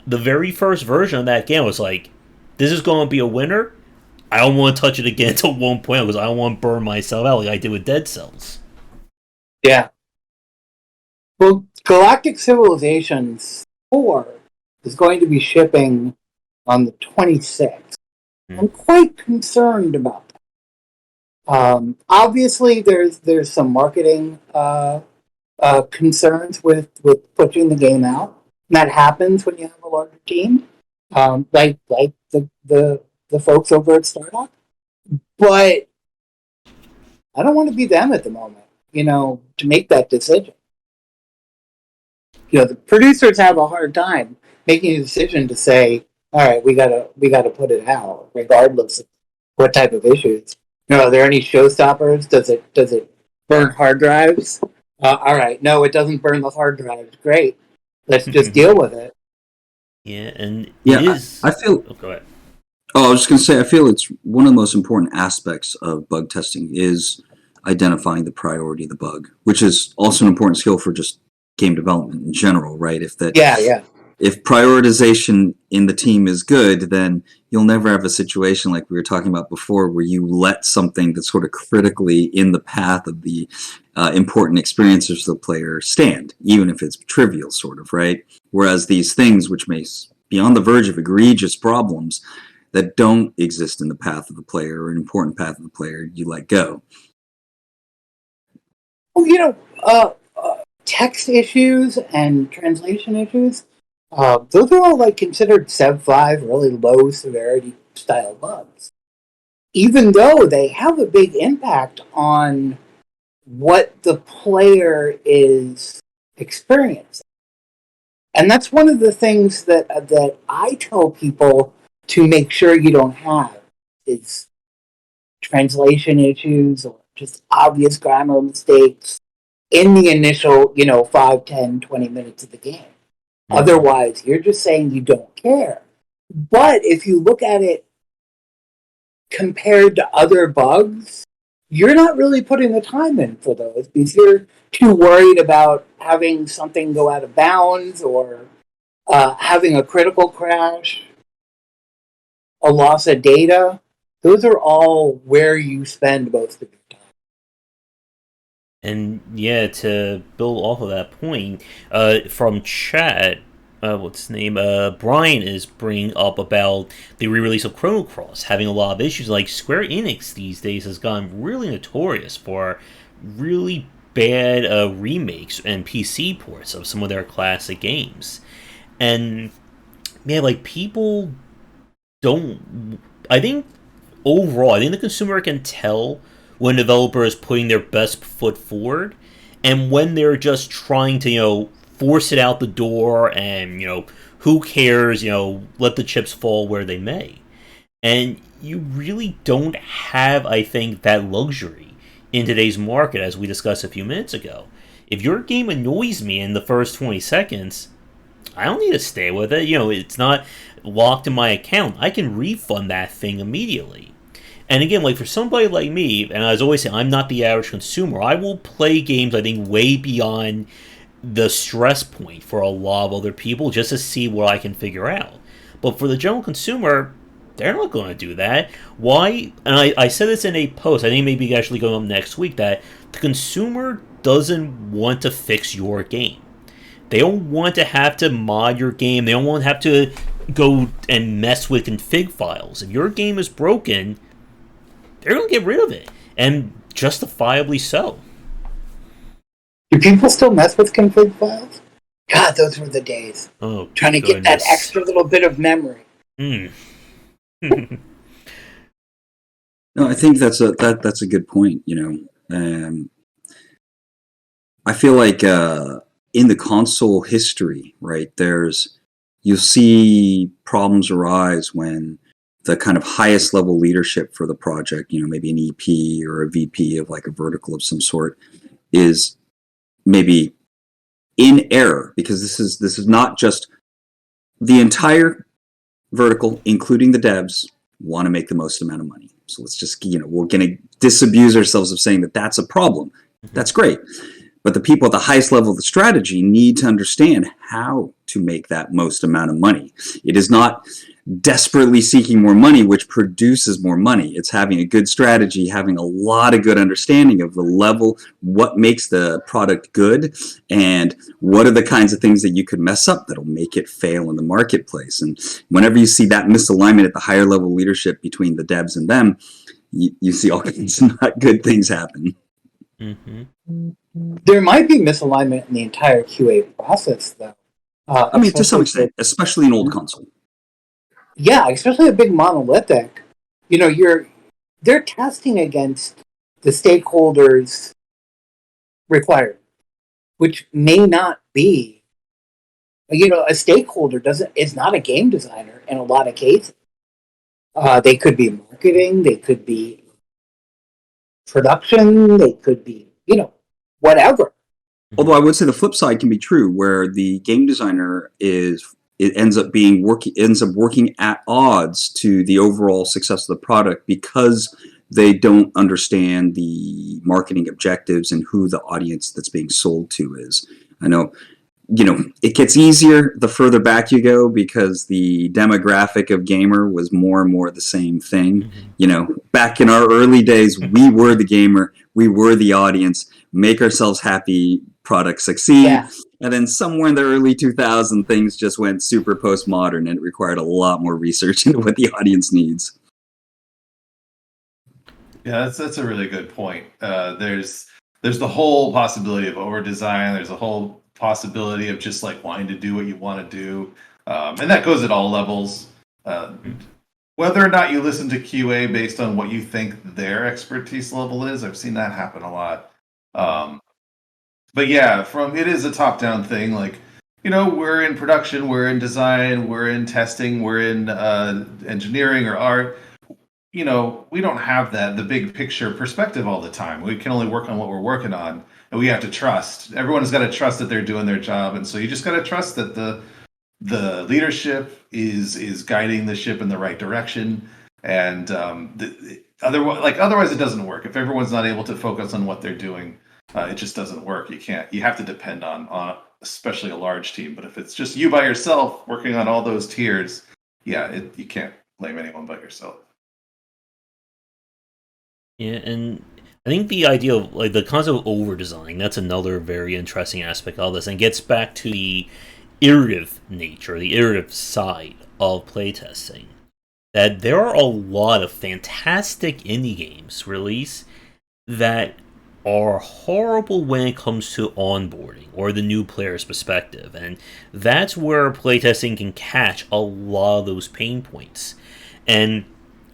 the very first version of that game was like, this is going to be a winner. I don't want to touch it again until 1.0 because I don't want to burn myself out like I did with Dead Cells. Yeah. Well, Galactic Civilizations 4 is going to be shipping on the 26th. I'm quite concerned about that. Obviously, there's some marketing concerns with pushing the game out. And that happens when you have a larger team, like the folks over at Stardock. But I don't want to be them at the moment, to make that decision. The producers have a hard time making a decision to say, all right, we gotta put it out, regardless of what type of issues. Are there any showstoppers? Does it burn hard drives? All right, no, it doesn't burn the hard drives. Great, let's just deal with it. Yeah, and Yeah, it is. I feel. Oh, go ahead. Oh, I was just going to say, I feel it's one of the most important aspects of bug testing is identifying the priority of the bug, which is also an important skill for just game development in general, right? If prioritization in the team is good, then you'll never have a situation like we were talking about before where you let something that's sort of critically in the path of the important experiences of the player stand, even if it's trivial, sort of, right? Whereas these things, which may be on the verge of egregious problems that don't exist in the path of the player or an important path of the player, you let go. Well, text issues and translation issues, Those are all like considered Sev 5, really low severity style bugs, even though they have a big impact on what the player is experiencing. And that's one of the things that I tell people to make sure you don't have is translation issues or just obvious grammar mistakes in the initial, 5, 10, 20 minutes of the game. Mhm. Otherwise, you're just saying you don't care. But if you look at it compared to other bugs, you're not really putting the time in for those because you're too worried about having something go out of bounds or having a critical crash, a loss of data. Those are all where you spend most of your time. And yeah, to build off of that point, from chat, what's his name? Brian is bringing up about the re-release of Chrono Cross having a lot of issues. Like Square Enix these days has gotten really notorious for really bad remakes and PC ports of some of their classic games. And yeah, like people don't. I think overall, I think the consumer can tell when a developer is putting their best foot forward and when they're just trying to, force it out the door and, who cares, let the chips fall where they may. And you really don't have, I think, that luxury in today's market, as we discussed a few minutes ago. If your game annoys me in the first 20 seconds, I don't need to stay with it. It's not locked in my account. I can refund that thing immediately. And again, like for somebody like me, and as I always say, I'm not the average consumer. I will play games, I think, way beyond the stress point for a lot of other people just to see what I can figure out. But for the general consumer, they're not going to do that. Why? And I said this in a post, I think maybe actually going up next week, that the consumer doesn't want to fix your game. They don't want to have to mod your game. They don't want to have to go and mess with config files. If your game is broken, they're going to get rid of it. And justifiably so. Do people still mess with config files? God, those were the days. Oh, Trying to get that extra little bit of memory. Mm. No, I think that's a good point. I feel like in the console history, right? You'll see problems arise when the kind of highest level leadership for the project, maybe an EP or a VP of like a vertical of some sort, is maybe in error, because this is not just the entire vertical, including the devs, want to make the most amount of money. So let's just, we're going to disabuse ourselves of saying that that's a problem. That's great. But the people at the highest level of the strategy need to understand how to make that most amount of money. It is not desperately seeking more money, which produces more money. It's having a good strategy, having a lot of good understanding of the level, what makes the product good, and what are the kinds of things that you could mess up that'll make it fail in the marketplace. And whenever you see that misalignment at the higher level leadership between the devs and them, you see all kinds of not good things happen. Mm-hmm. There might be misalignment in the entire QA process, though. To some extent, especially in old console. Yeah, especially a big monolithic. They're testing against the stakeholders' required, which may not be. A stakeholder is not a game designer in a lot of cases. They could be marketing, they could be production, they could be, whatever. Although I would say the flip side can be true, where the game designer ends up working at odds to the overall success of the product because they don't understand the marketing objectives and who the audience that's being sold to is. I know, it gets easier the further back you go because the demographic of gamer was more and more the same thing. Mm-hmm. Back in our early days, we were the gamer, we were the audience, make ourselves happy, product succeed. Yeah. And then somewhere in the early 2000s, things just went super postmodern and it required a lot more research into what the audience needs. Yeah, that's a really good point. There's the whole possibility of over design. There's a whole possibility of just like wanting to do what you want to do, and that goes at all levels. Whether or not you listen to QA based on what you think their expertise level is, I've seen that happen a lot. But yeah, it is a top-down thing. Like, we're in production, we're in design, we're in testing, we're in engineering or art. We don't have the big picture perspective all the time. We can only work on what we're working on, and we have to trust. Everyone's got to trust that they're doing their job, and so you just got to trust that the leadership is guiding the ship in the right direction. And otherwise it doesn't work. If everyone's not able to focus on what they're doing, it just doesn't work. You have to depend on especially a large team. But if it's just you by yourself working on all those tiers, you can't blame anyone but yourself. Yeah, and I think the idea of like the concept of over design, that's another very interesting aspect of this, and gets back to the iterative nature, the iterative side of playtesting. That there are a lot of fantastic indie games released that are horrible when it comes to onboarding or the new player's perspective, and that's where playtesting can catch a lot of those pain points. And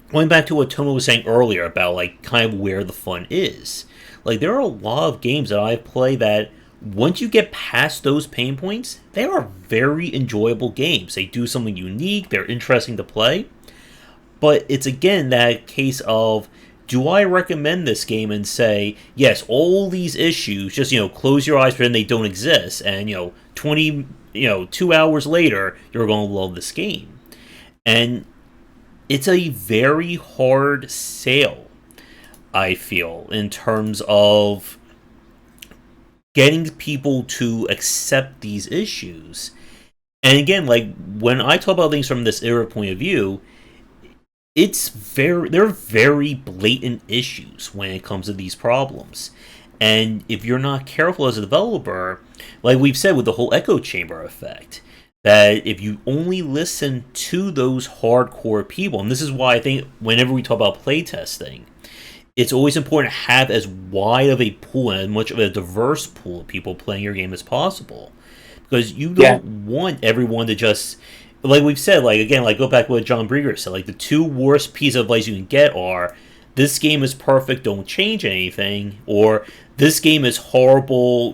going back to what Tomo was saying earlier about like kind of where the fun is, like there are a lot of games that I've played that once you get past those pain points, they are very enjoyable games. They do something unique, they're interesting to play. But it's again that case of, do I recommend this game and say, yes, all these issues, just, close your eyes, pretend they don't exist, and, 2 hours later, you're going to love this game. And it's a very hard sale, I feel, in terms of getting people to accept these issues. And again, like, when I talk about things from this era point of view, they're very blatant issues when it comes to these problems. And if you're not careful as a developer, like we've said with the whole echo chamber effect, that if you only listen to those hardcore people, and this is why I think whenever we talk about playtesting, it's always important to have as wide of a pool and as much of a diverse pool of people playing your game as possible. Because you don't want everyone to just, like we've said, like again, like go back to what John Brieger said, like the two worst pieces of advice you can get are, this game is perfect, don't change anything, or this game is horrible,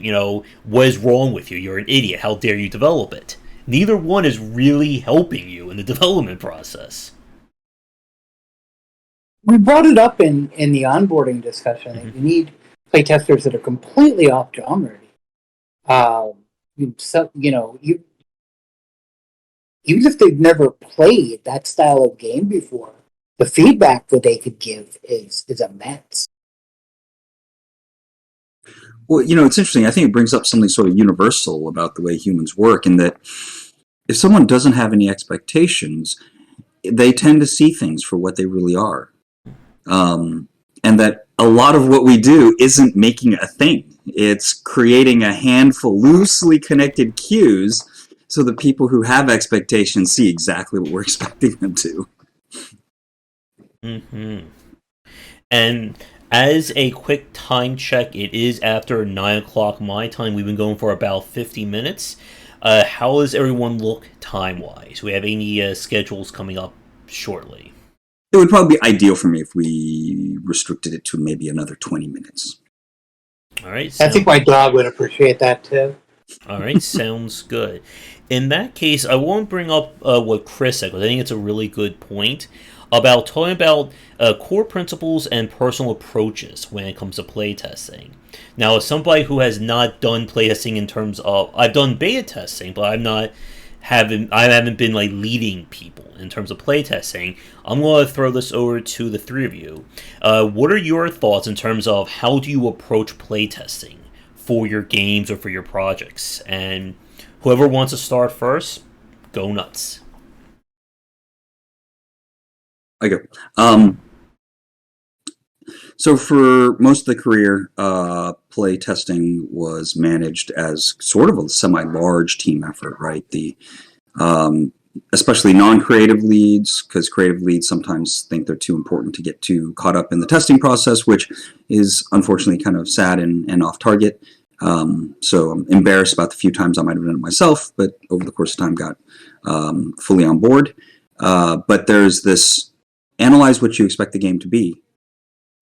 what is wrong with you? You're an idiot, how dare you develop it? Neither one is really helping you in the development process. We brought it up in the onboarding discussion. Mm-hmm. You need playtesters that are completely off genre. Even if they've never played that style of game before, the feedback that they could give is immense. Well, it's interesting. I think it brings up something sort of universal about the way humans work, in that if someone doesn't have any expectations, they tend to see things for what they really are. And that a lot of what we do isn't making a thing. It's creating a handful loosely connected cues so that people who have expectations see exactly what we're expecting them to. Mm-hmm. And as a quick time check, it is after 9 o'clock my time. We've been going for about 50 minutes. How does everyone look time-wise? Do we have any schedules coming up shortly? It would probably be ideal for me if we restricted it to maybe another 20 minutes. All right. I think my dog would appreciate that too. All right, sounds good. In that case, I won't bring up what Chris said, because I think it's a really good point about talking about core principles and personal approaches when it comes to playtesting. Now, as somebody who has not done playtesting in terms of, I've done beta testing, but I haven't been like leading people in terms of playtesting. I'm going to throw this over to the three of you. What are your thoughts in terms of how do you approach playtesting for your games or for your projects? And whoever wants to start first, go nuts. I go. So for most of the career, playtesting was managed as sort of a semi-large team effort, right? Especially non-creative leads, because creative leads sometimes think they're too important to get too caught up in the testing process, which is unfortunately kind of sad and off target. So I'm embarrassed about the few times I might have done it myself, but over the course of time got fully on board. But there's this analyze what you expect the game to be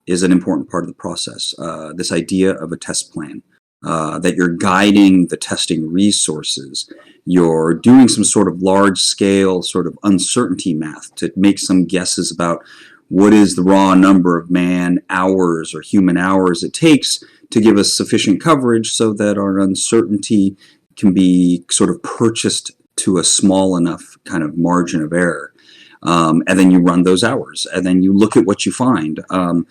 is an important part of the process. This idea of a test plan, that you're guiding the testing resources. You're doing some sort of large scale sort of uncertainty math to make some guesses about what is the raw number of man hours or human hours it takes to give us sufficient coverage so that our uncertainty can be sort of purchased to a small enough kind of margin of error. And then you run those hours, and then you look at what you find. Some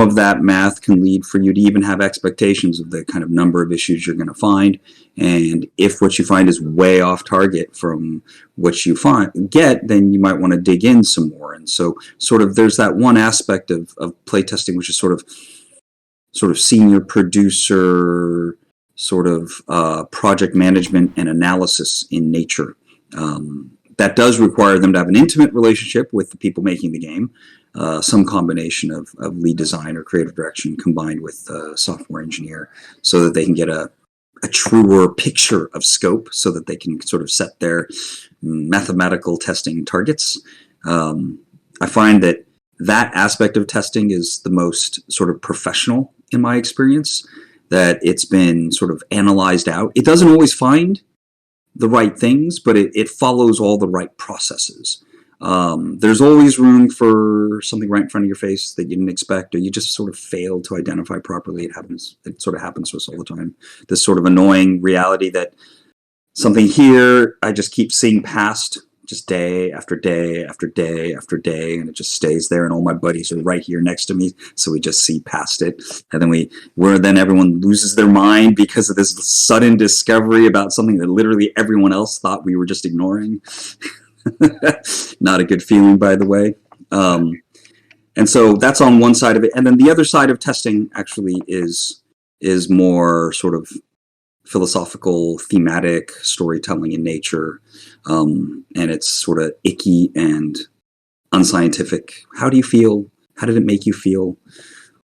of that math can lead for you to even have expectations of the kind of number of issues you're going to find. And if what you find is way off target from what you get, then you might want to dig in some more. And so sort of there's that one aspect of playtesting, which is sort of senior producer, sort of project management and analysis in nature. That does require them to have an intimate relationship with the people making the game, some combination of lead design or creative direction combined with software engineer, so that they can get a truer picture of scope, so that they can sort of set their mathematical testing targets. I find that aspect of testing is the most sort of professional in my experience, that it's been sort of analyzed out. It doesn't always find the right things, but it follows all the right processes. There's always room for something right in front of your face that you didn't expect, or you just sort of failed to identify properly. It sort of happens to us all the time. This sort of annoying reality that something here I just keep seeing past, just day after day after day after day, and it just stays there, and all my buddies are right here next to me, so we just see past it. And then everyone loses their mind because of this sudden discovery about something that literally everyone else thought we were just ignoring. Not a good feeling, by the way. And so that's on one side of it. And then the other side of testing actually is more sort of philosophical, thematic storytelling in nature. And it's sort of icky and unscientific. How do you feel? How did it make you feel?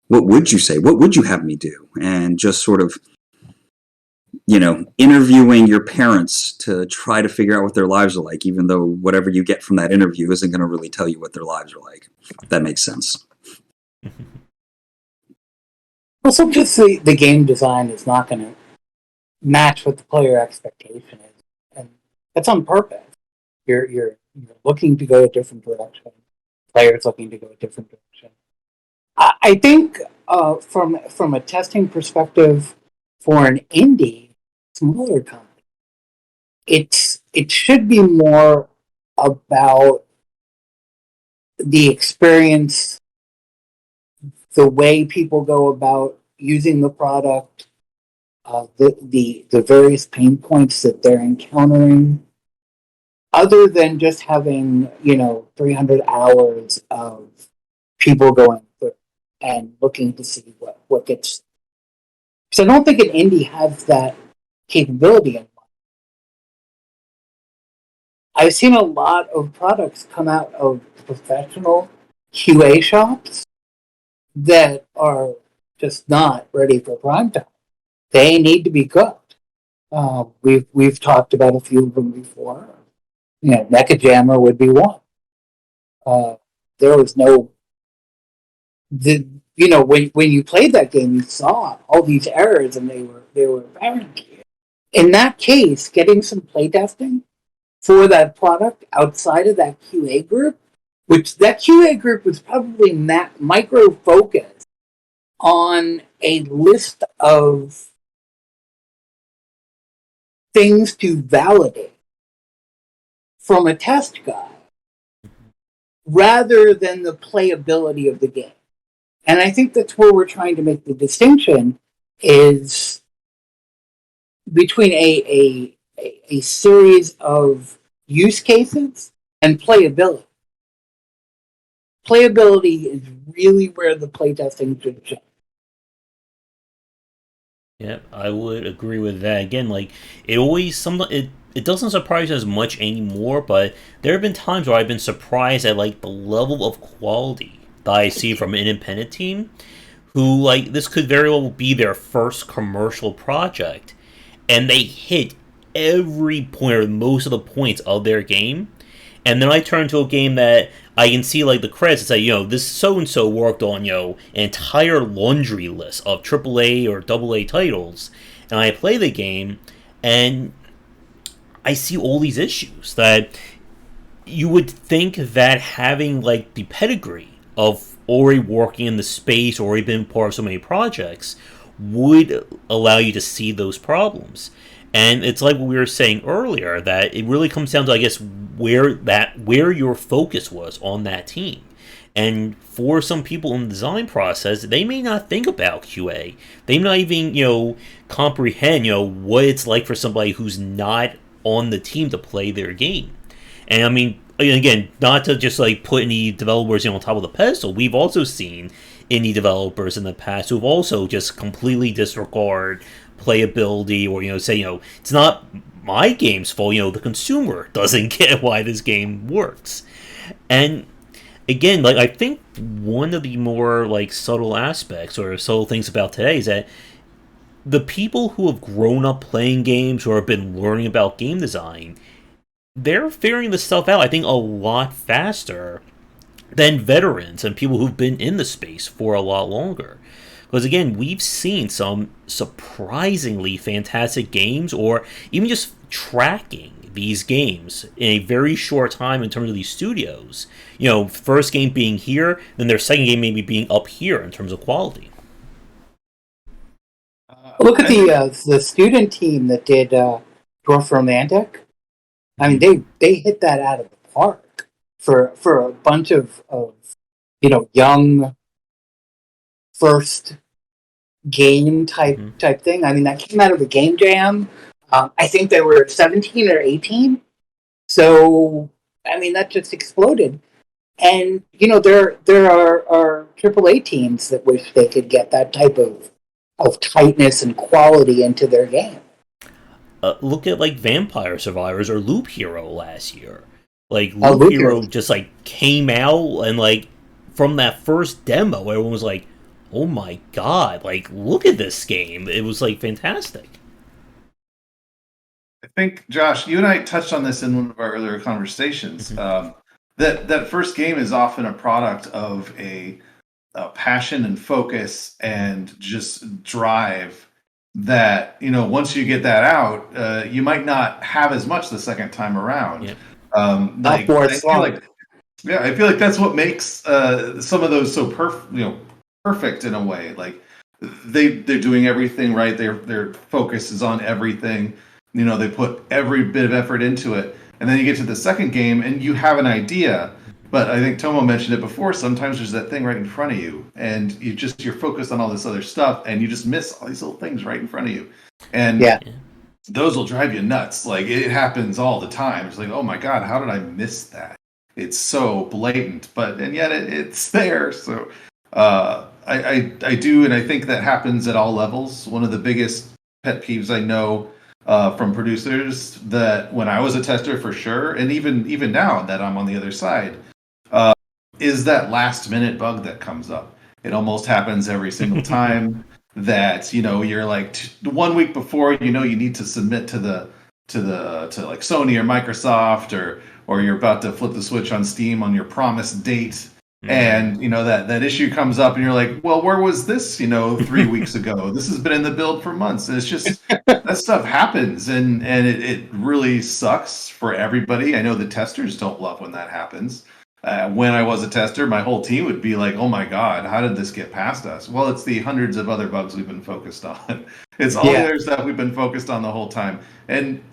What would you say? What would you have me do? And just sort of, interviewing your parents to try to figure out what their lives are like, even though whatever you get from that interview isn't going to really tell you what their lives are like. If that makes sense. Well, sometimes the game design is not going to match what the player expectation is, and that's on purpose. You're looking to go a different direction. Players looking to go a different direction. I think from a testing perspective, for an indie smaller company, it should be more about the experience, the way people go about using the product, the various pain points that they're encountering, other than just having 300 hours of people going through and looking to see what gets. So I don't think an indie has that capability in mind. I've seen a lot of products come out of professional QA shops that are just not ready for prime time. They need to be cooked. We've talked about a few of them before. Mecha Jammer would be one. There was no, when you played that game, you saw all these errors, and they were apparent to you. In that case, getting some playtesting for that product outside of that QA group, which that QA group was probably micro focused on a list of things to validate from a test guide, rather than the playability of the game. And I think that's where we're trying to make the distinction, is between a series of use cases and playability. Playability is really where the playtesting should change. Yeah, I would agree with that. Again, it doesn't surprise as much anymore, but there have been times where I've been surprised at the level of quality that I see from an independent team who, like, this could very well be their first commercial project, and they hit every point or most of the points of their game. And then I turn to a game that I can see, like, the credits and say, this so and so worked on, an entire laundry list of AAA or AA titles. And I play the game, and I see all these issues that you would think that having, like, the pedigree of already working in the space, already been part of so many projects, would allow you to see those problems. And it's like what we were saying earlier, that it really comes down to, I guess, where your focus was on that team. And for some people in the design process, they may not think about QA. They may not even, comprehend, what it's like for somebody who's not on the team to play their game. And I mean, again, not to just like put any developers on top of the pedestal, we've also seen indie developers in the past who've also just completely disregard playability, or say, it's not my game's fault. The consumer doesn't get why this game works. And again, like, I think one of the more like subtle aspects or subtle things about today is that the people who have grown up playing games or have been learning about game design, they're figuring this stuff out, I think, a lot faster than veterans and people who've been in the space for a lot longer. Because again, we've seen some surprisingly fantastic games, or even just tracking these games in a very short time in terms of these studios. First game being here, then their second game maybe being up here in terms of quality. Look at the student team that did Dwarf Romantic. I mean, they hit that out of the park for a bunch of young first game type thing. I mean, that came out of the game jam. I think they were 17 or 18. So, I mean, that just exploded. And, there are AAA teams that wish they could get that type of tightness and quality into their game. Look at, like, Vampire Survivors or Loop Hero last year. Like, Loop Hero just, like, came out, and, like, from that first demo, everyone was like, oh my god, like, look at this game. It was, like, fantastic. I think, Josh, you and I touched on this in one of our earlier conversations. That first game is often a product of a passion and focus and just drive that, once you get that out, you might not have as much the second time around. Yeah. I feel like that's what makes some of those so perfect in a way. Like they're doing everything right. Their focus is on everything. They put every bit of effort into it, and then you get to the second game and you have an idea. But I think Tomo mentioned it before. Sometimes there's that thing right in front of you, and you're focused on all this other stuff, and you just miss all these little things right in front of you. And those will drive you nuts. Like, it happens all the time. It's like, oh my god, how did I miss that? It's so blatant, and yet it's there. So I do, and I think that happens at all levels. One of the biggest pet peeves I know from producers, that when I was a tester for sure, and even now that I'm on the other side, is that last minute bug that comes up. It almost happens every single time. That you're like 1 week before you need to submit to like Sony or Microsoft, or you're about to flip the switch on Steam on your promised date, and that issue comes up, and you're like, well, where was this 3 weeks ago? This has been in the build for months. And it's just that stuff happens, and it really sucks for everybody. I know the testers don't love when that happens. When I was a tester, my whole team would be like, oh my god, how did this get past us? Well, it's the hundreds of other bugs we've been focused on. It's all the other stuff we've been focused on the whole time. And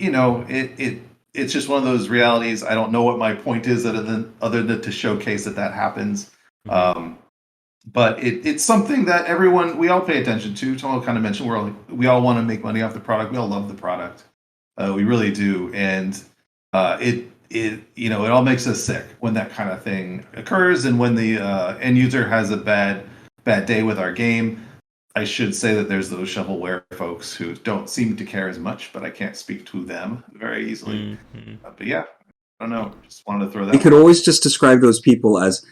it's just one of those realities. I don't know what my point is other than to showcase that happens. But it's something that we all pay attention to. Tomo kind of mentioned we all want to make money off the product. We all love the product. We really do. And it all makes us sick when that kind of thing occurs, and when the end user has a bad day with our game. I should say that there's those shovelware folks who don't seem to care as much, but I can't speak to them very easily. But yeah, I don't know. Just wanted to throw that. You could always just describe those people as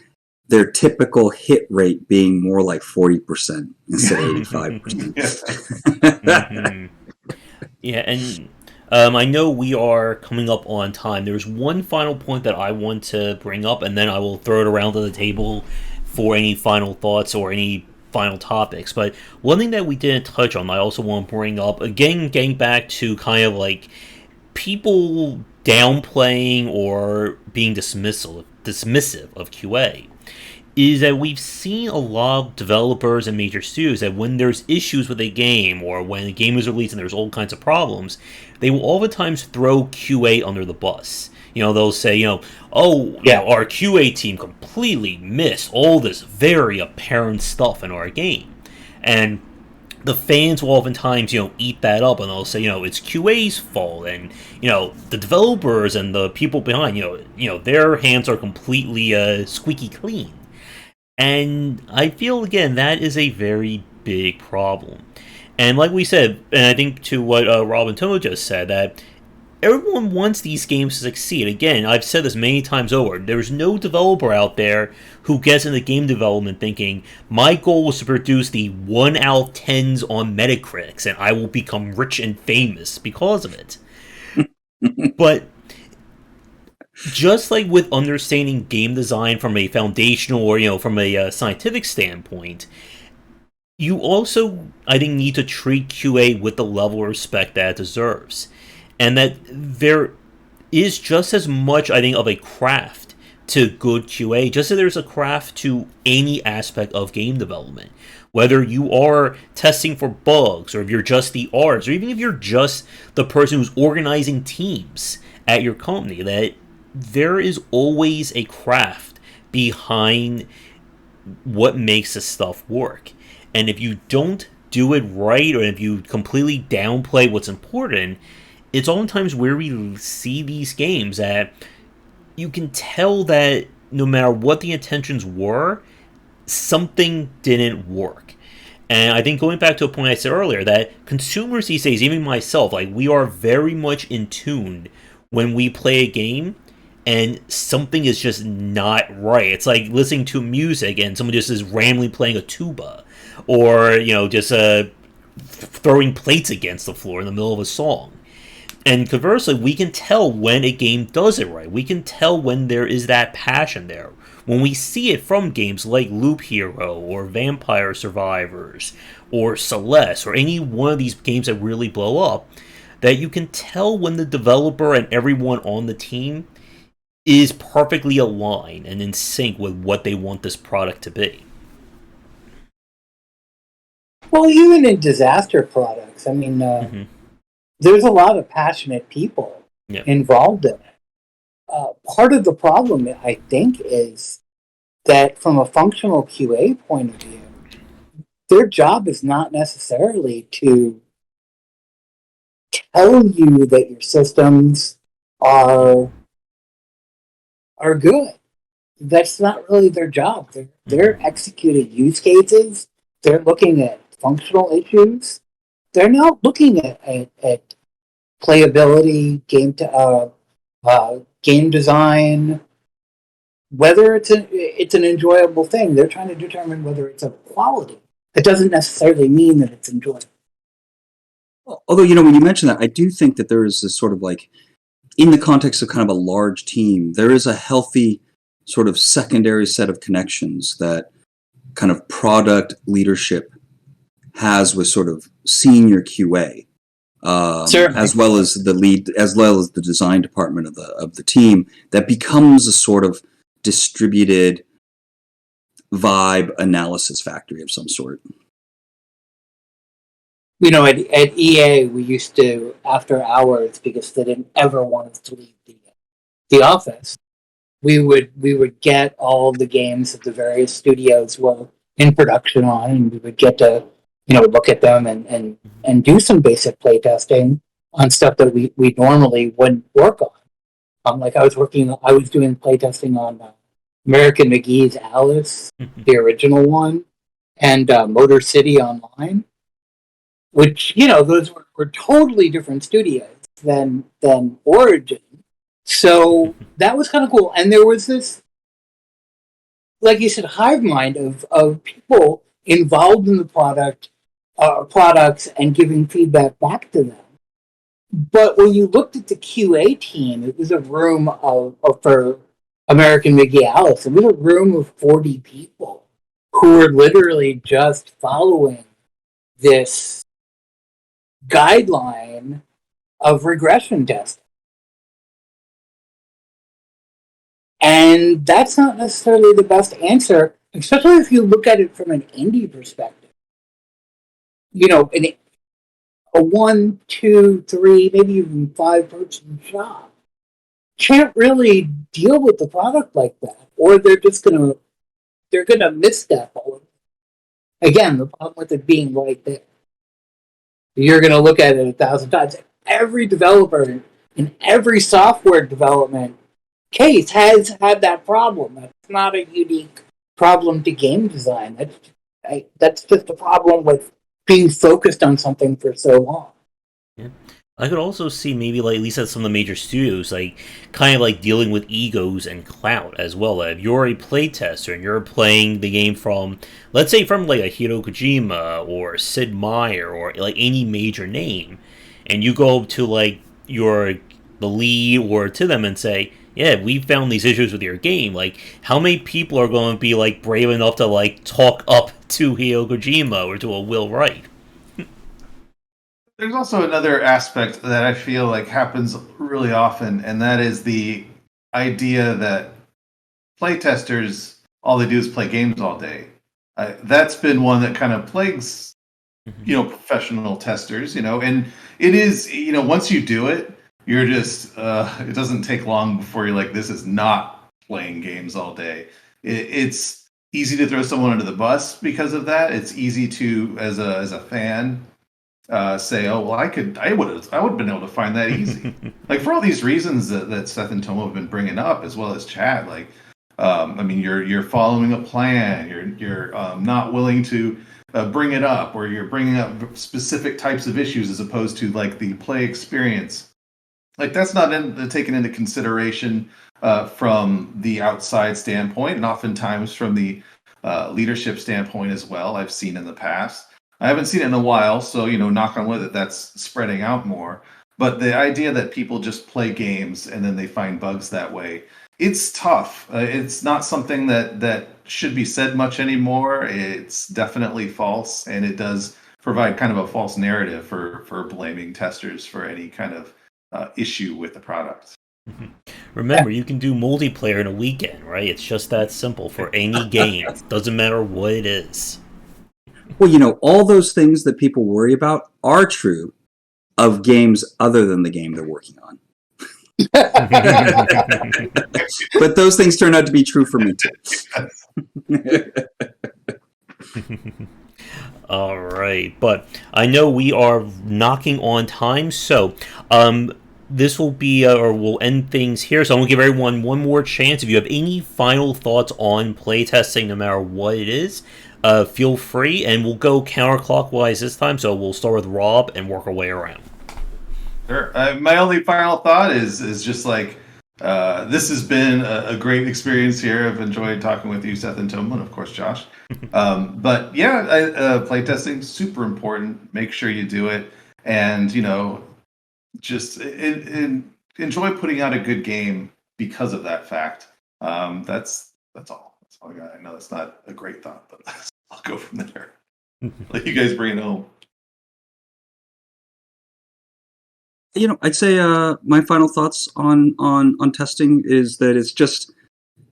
their typical hit rate being more like 40% instead of 85%. Mm-hmm. Yeah, and I know we are coming up on time. There's one final point that I want to bring up, and then I will throw it around to the table for any final thoughts or any final topics. But one thing that we didn't touch on, I also want to bring up, again, getting back to kind of like people downplaying or being dismissive of QA, is that we've seen a lot of developers and major studios that when there's issues with a game or when a game is released and there's all kinds of problems, they will oftentimes throw QA under the bus. They'll say, our QA team completely missed all this very apparent stuff in our game. And the fans will oftentimes, eat that up, and they'll say, it's QA's fault, and the developers and the people behind, their hands are completely squeaky clean. And I feel, again, that is a very big problem. And like we said, and I think to what Rob and Tomo just said, that everyone wants these games to succeed. Again, I've said this many times over. There's no developer out there who gets into game development thinking, my goal is to produce the 1 out of 10s on Metacritics, and I will become rich and famous because of it. But just like with understanding game design from a foundational or from a scientific standpoint, you also, I think, need to treat QA with the level of respect that it deserves, and that there is just as much, I think, of a craft to good QA, just as there's a craft to any aspect of game development. Whether you are testing for bugs, or if you're just the artist, or even if you're just the person who's organizing teams at your company, that there is always a craft behind what makes this stuff work. And if you don't do it right, or if you completely downplay what's important, it's oftentimes where we see these games that you can tell that no matter what the intentions were, something didn't work. And I think going back to a point I said earlier, that consumers these days, even myself, like, we are very much in tune when we play a game and something is just not right. It's like listening to music and someone just is randomly playing a tuba, or just throwing plates against the floor in the middle of a song. And conversely, we can tell when a game does it right. We can tell when there is that passion there. When we see it from games like Loop Hero or Vampire Survivors or Celeste or any one of these games that really blow up, that you can tell when the developer and everyone on the team is perfectly aligned and in sync with what they want this product to be. Well, even in disaster products, I mean, there's a lot of passionate people involved in it. Part of the problem, I think, is that from a functional QA point of view, their job is not necessarily to tell you that your systems are good. That's not really their job. They're executing use cases. They're looking at functional issues. They're not looking at playability, game design, whether it's an enjoyable thing. They're trying to determine whether it's of quality. It doesn't necessarily mean that it's enjoyable. Although, when you mention that, I do think that there is this sort of like, in the context of kind of a large team, there is a healthy sort of secondary set of connections that kind of product leadership has with sort of senior QA, as well as the lead, as well as the design department of the team, that becomes a sort of distributed vibe analysis factory of some sort. At EA, we used to, after hours, because they didn't ever want us to leave the office, we would get all the games that the various studios were in production on, and we would get to look at them and do some basic playtesting on stuff that we normally wouldn't work on. Like I was doing playtesting on American McGee's Alice, the original one, and Motor City Online, which those were totally different studios than Origin. So that was kind of cool. And there was this like you said, hive mind of people involved in the products and giving feedback back to them. But when you looked at the QA team, it was a room for American McGee it was a room of 40 people who were literally just following this guideline of regression testing. And that's not necessarily the best answer, especially if you look at it from an indie perspective. You know, a 1, 2, 3, maybe even 5-person shop can't really deal with the product like that, or they're gonna misstep all of it. Again, the problem with it being right there, you're gonna look at it 1,000 times. Every developer in every software development case has had that problem. That's not a unique problem to game design. That's just a problem with being focused on something for so long. Yeah. I could also see maybe like at least at some of the major studios, like kind of like dealing with egos and clout as well. Like, if you're a playtester and you're playing the game from, let's say, from like a Hideo Kojima or Sid Meier or like any major name, and you go to like the lead or to them and say, "Yeah, we found these issues with your game." Like, how many people are going to be like brave enough to like talk up to Hideo Kojima or to a Will Wright? There's also another aspect that I feel like happens really often, and that is the idea that playtesters, all they do is play games all day. That's been one that kind of plagues, professional testers, and it is, once you do it, you're just, it doesn't take long before you're like, this is not playing games all day. It's easy to throw someone under the bus because of that. It's easy to, as a fan, say, oh well, I would have been able to find that easy. Like, for all these reasons that Seth and Tomo have been bringing up, as well as Chad. Like, I mean, you're following a plan. You're not willing to bring it up, or you're bringing up specific types of issues as opposed to like the play experience. Like, that's not taken into consideration from the outside standpoint, and oftentimes from the leadership standpoint as well. I've seen in the past. I haven't seen it in a while, so, knock on wood, that's spreading out more. But the idea that people just play games and then they find bugs that way, it's tough. It's not something that should be said much anymore. It's definitely false, and it does provide kind of a false narrative for blaming testers for any kind of issue with the product. Remember, you can do multiplayer in a weekend, right? It's just that simple for any game. Doesn't matter what it is. Well, all those things that people worry about are true of games other than the game they're working on. But those things turn out to be true for me too. All right, but I know we are knocking on time, so this will be, or we'll end things here. So I'm going to give everyone one more chance. If you have any final thoughts on playtesting, no matter what it is, feel free, and we'll go counterclockwise this time. So we'll start with Rob and work our way around. Sure. My only final thought is just like, this has been a great experience here. I've enjoyed talking with you, Seth and Tomo, and of course Josh. But yeah, playtesting super important. Make sure you do it, and just enjoy putting out a good game because of that fact. That's all. That's all I got. I know that's not a great thought, but I'll go from there. Let you guys bring it home. I'd say my final thoughts on testing is that it's just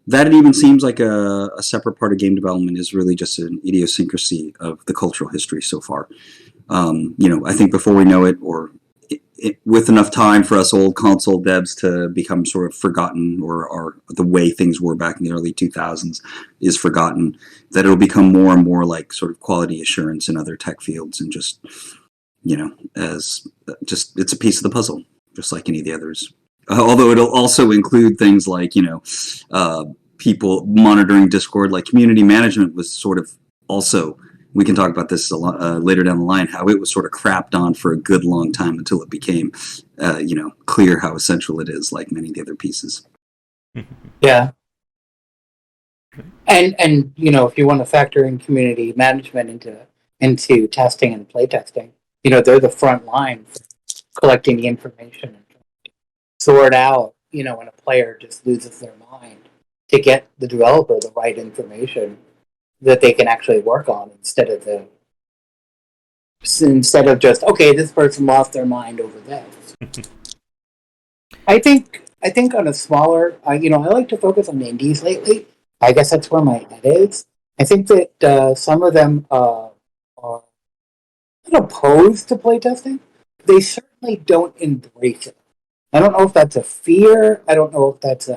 that it even seems like a separate part of game development is really just an idiosyncrasy of the cultural history so far. I think before we know it, or with enough time for us old console devs to become sort of forgotten, or the way things were back in the early 2000s is forgotten, that it'll become more and more like sort of quality assurance in other tech fields, and just it's a piece of the puzzle, just like any of the others. Although it'll also include things like, people monitoring Discord, like community management was sort of also, we can talk about this a lot, later down the line, how it was sort of crapped on for a good long time until it became, clear how essential it is, like many of the other pieces. Yeah. And if you want to factor in community management into testing and playtesting, they're the front line for collecting the information and sort out, when a player just loses their mind, to get the developer the right information that they can actually work on instead of just, okay, this person lost their mind over this. I think on a smaller, I like to focus on indies lately. I guess that's where my head is. I think that some of them are not opposed to playtesting. They certainly don't embrace it. I don't know if that's a fear. I don't know if that's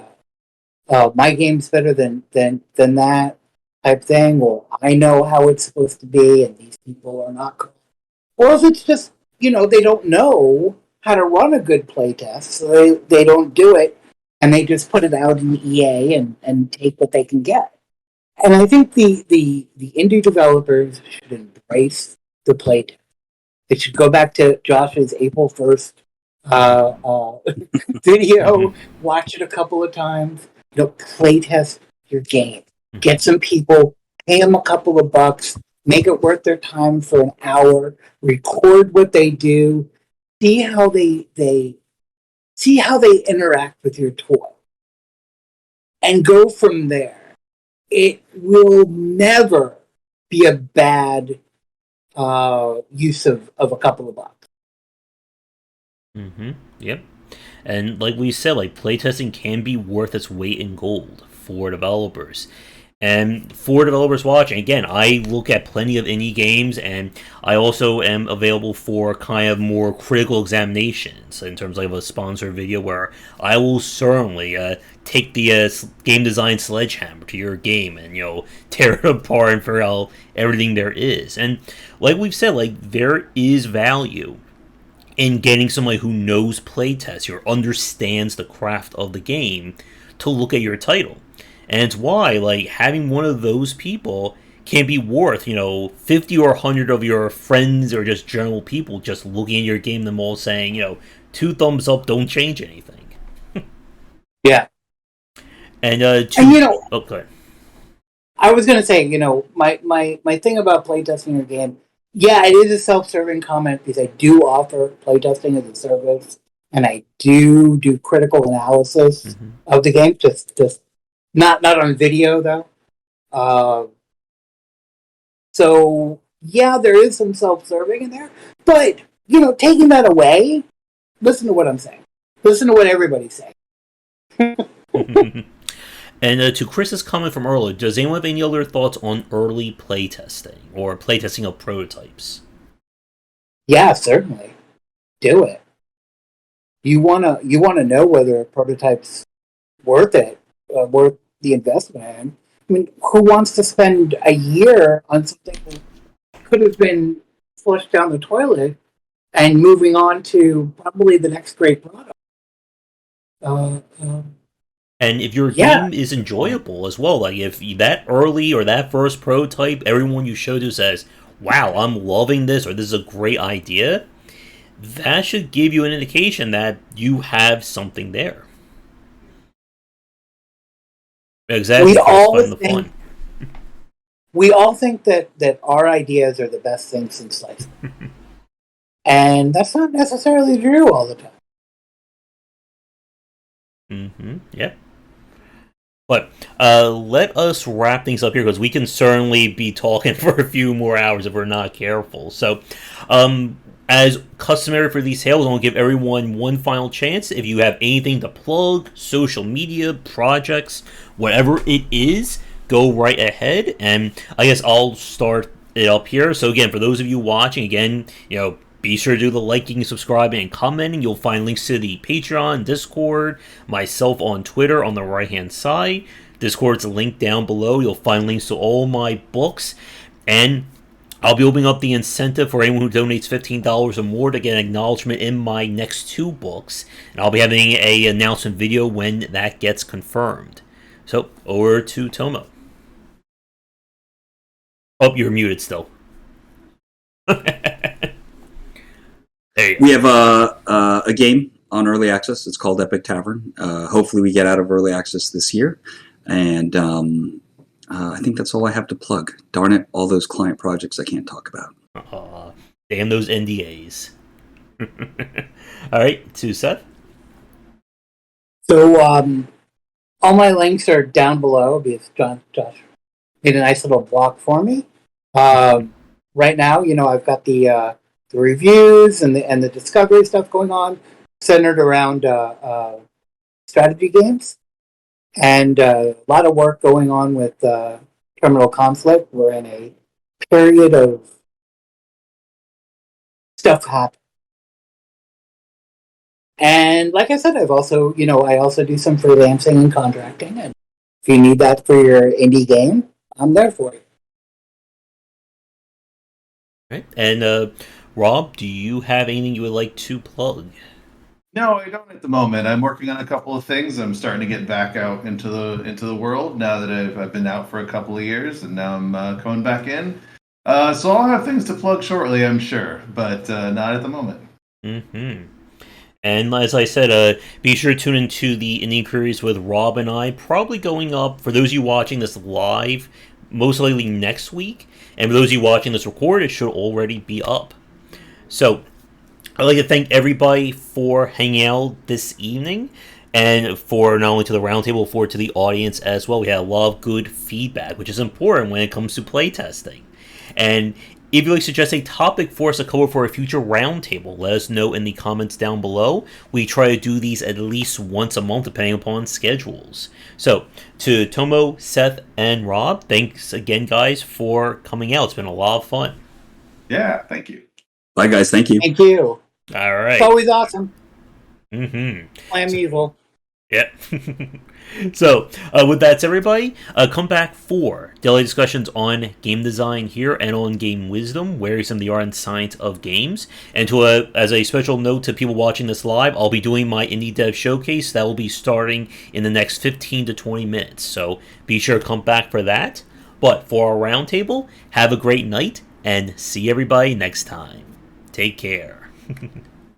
my game's better than that type thing, or I know how it's supposed to be, and these people are not. Or if it's just they don't know how to run a good playtest, so they don't do it, and they just put it out in EA and take what they can get. And I think the indie developers should embrace the playtest. They should go back to Josh's April 1st video, watch it a couple of times, playtest your game. Get some people, pay them a couple of bucks, make it worth their time for an hour, record what they do, see how they interact with your toy, and go from there. It will never be a bad use of a couple of bucks. Yep. And like we said, like playtesting can be worth its weight in gold for developers. And for developers watching, again, I look at plenty of indie games, and I also am available for kind of more critical examinations in terms of a sponsored video where I will certainly take the game design sledgehammer to your game and tear it apart and figure out everything there is. And like we've said, like there is value in getting somebody who knows playtest or understands the craft of the game to look at your title. And it's why, like, having one of those people can be worth, 50 or 100 of your friends or just general people just looking at your game, them all saying, 2 thumbs up, don't change anything. Yeah. And, oh, go ahead. I was going to say, my thing about playtesting your game, yeah, it is a self-serving comment because I do offer playtesting as a service, and I do critical analysis of the game, just not on video though. So yeah, there is some self-serving in there, but taking that away, listen to what I'm saying. Listen to what everybody's saying. And to Chris's comment from earlier, does anyone have any other thoughts on early playtesting or playtesting of prototypes? Yeah, certainly. Do it. You wanna know whether a prototype's worth it, worth the investment. I mean, who wants to spend a year on something that could have been flushed down the toilet and moving on to probably the next great product? And if your game is enjoyable as well, like if that early or that first prototype, everyone you show to says, wow, I'm loving this, or this is a great idea, that should give you an indication that you have something there. Exactly. We all think that our ideas are the best things since sliced. And that's not necessarily true all the time. Yeah. But let us wrap things up here, because we can certainly be talking for a few more hours if we're not careful. So, as customary for these sales, I'll give everyone one final chance. If you have anything to plug, social media, projects, whatever it is, go right ahead. And I guess I'll start it up here. So again, for those of you watching, again, be sure to do the liking, subscribing, and commenting. You'll find links to the Patreon, Discord, myself on Twitter on the right-hand side. Discord's linked down below. You'll find links to all my books. And I'll be opening up the incentive for anyone who donates $15 or more to get an acknowledgement in my next 2 books. And I'll be having an announcement video when that gets confirmed. So, over to Tomo. Oh, you're muted still. We have a game on early access. It's called Epic Tavern. Hopefully we get out of early access this year. And I think that's all I have to plug. Darn it, all those client projects I can't talk about. Damn those NDAs. All right, to Seth. So all my links are down below because Josh made a nice little block for me. Right now, I've got the reviews and the discovery stuff going on, centered around strategy games, and a lot of work going on with terminal conflict. We're in a period of stuff happening. And like I said, I also do some freelancing and contracting. And if you need that for your indie game, I'm there for you. Right. And Rob, do you have anything you would like to plug? No, I don't at the moment. I'm working on a couple of things. I'm starting to get back out into the world now that I've been out for a couple of years, and now I'm coming back in. So I'll have things to plug shortly, I'm sure, but not at the moment. Mm-hmm. And as I said, be sure to tune into the Indie Queries with Rob and I, probably going up, for those of you watching this live, most likely next week. And for those of you watching this recorded, it should already be up. So, I'd like to thank everybody for hanging out this evening, and for not only to the roundtable, for to the audience as well. We had a lot of good feedback, which is important when it comes to playtesting. And if you'd like to suggest a topic for us to cover for a future roundtable, let us know in the comments down below. We try to do these at least once a month, depending upon schedules. So, to Tomo, Seth, and Rob, thanks again, guys, for coming out. It's been a lot of fun. Yeah, thank you. Bye, guys. Thank you. Thank you. All right. It's always awesome. Mm-hmm. Plan evil. Yep. So, with that, everybody, come back for daily discussions on game design here and on game wisdom, where some of the art and science of games. And as a special note to people watching this live, I'll be doing my Indie Dev Showcase. That will be starting in the next 15 to 20 minutes. So, be sure to come back for that. But for our roundtable, have a great night, and see everybody next time. Take care.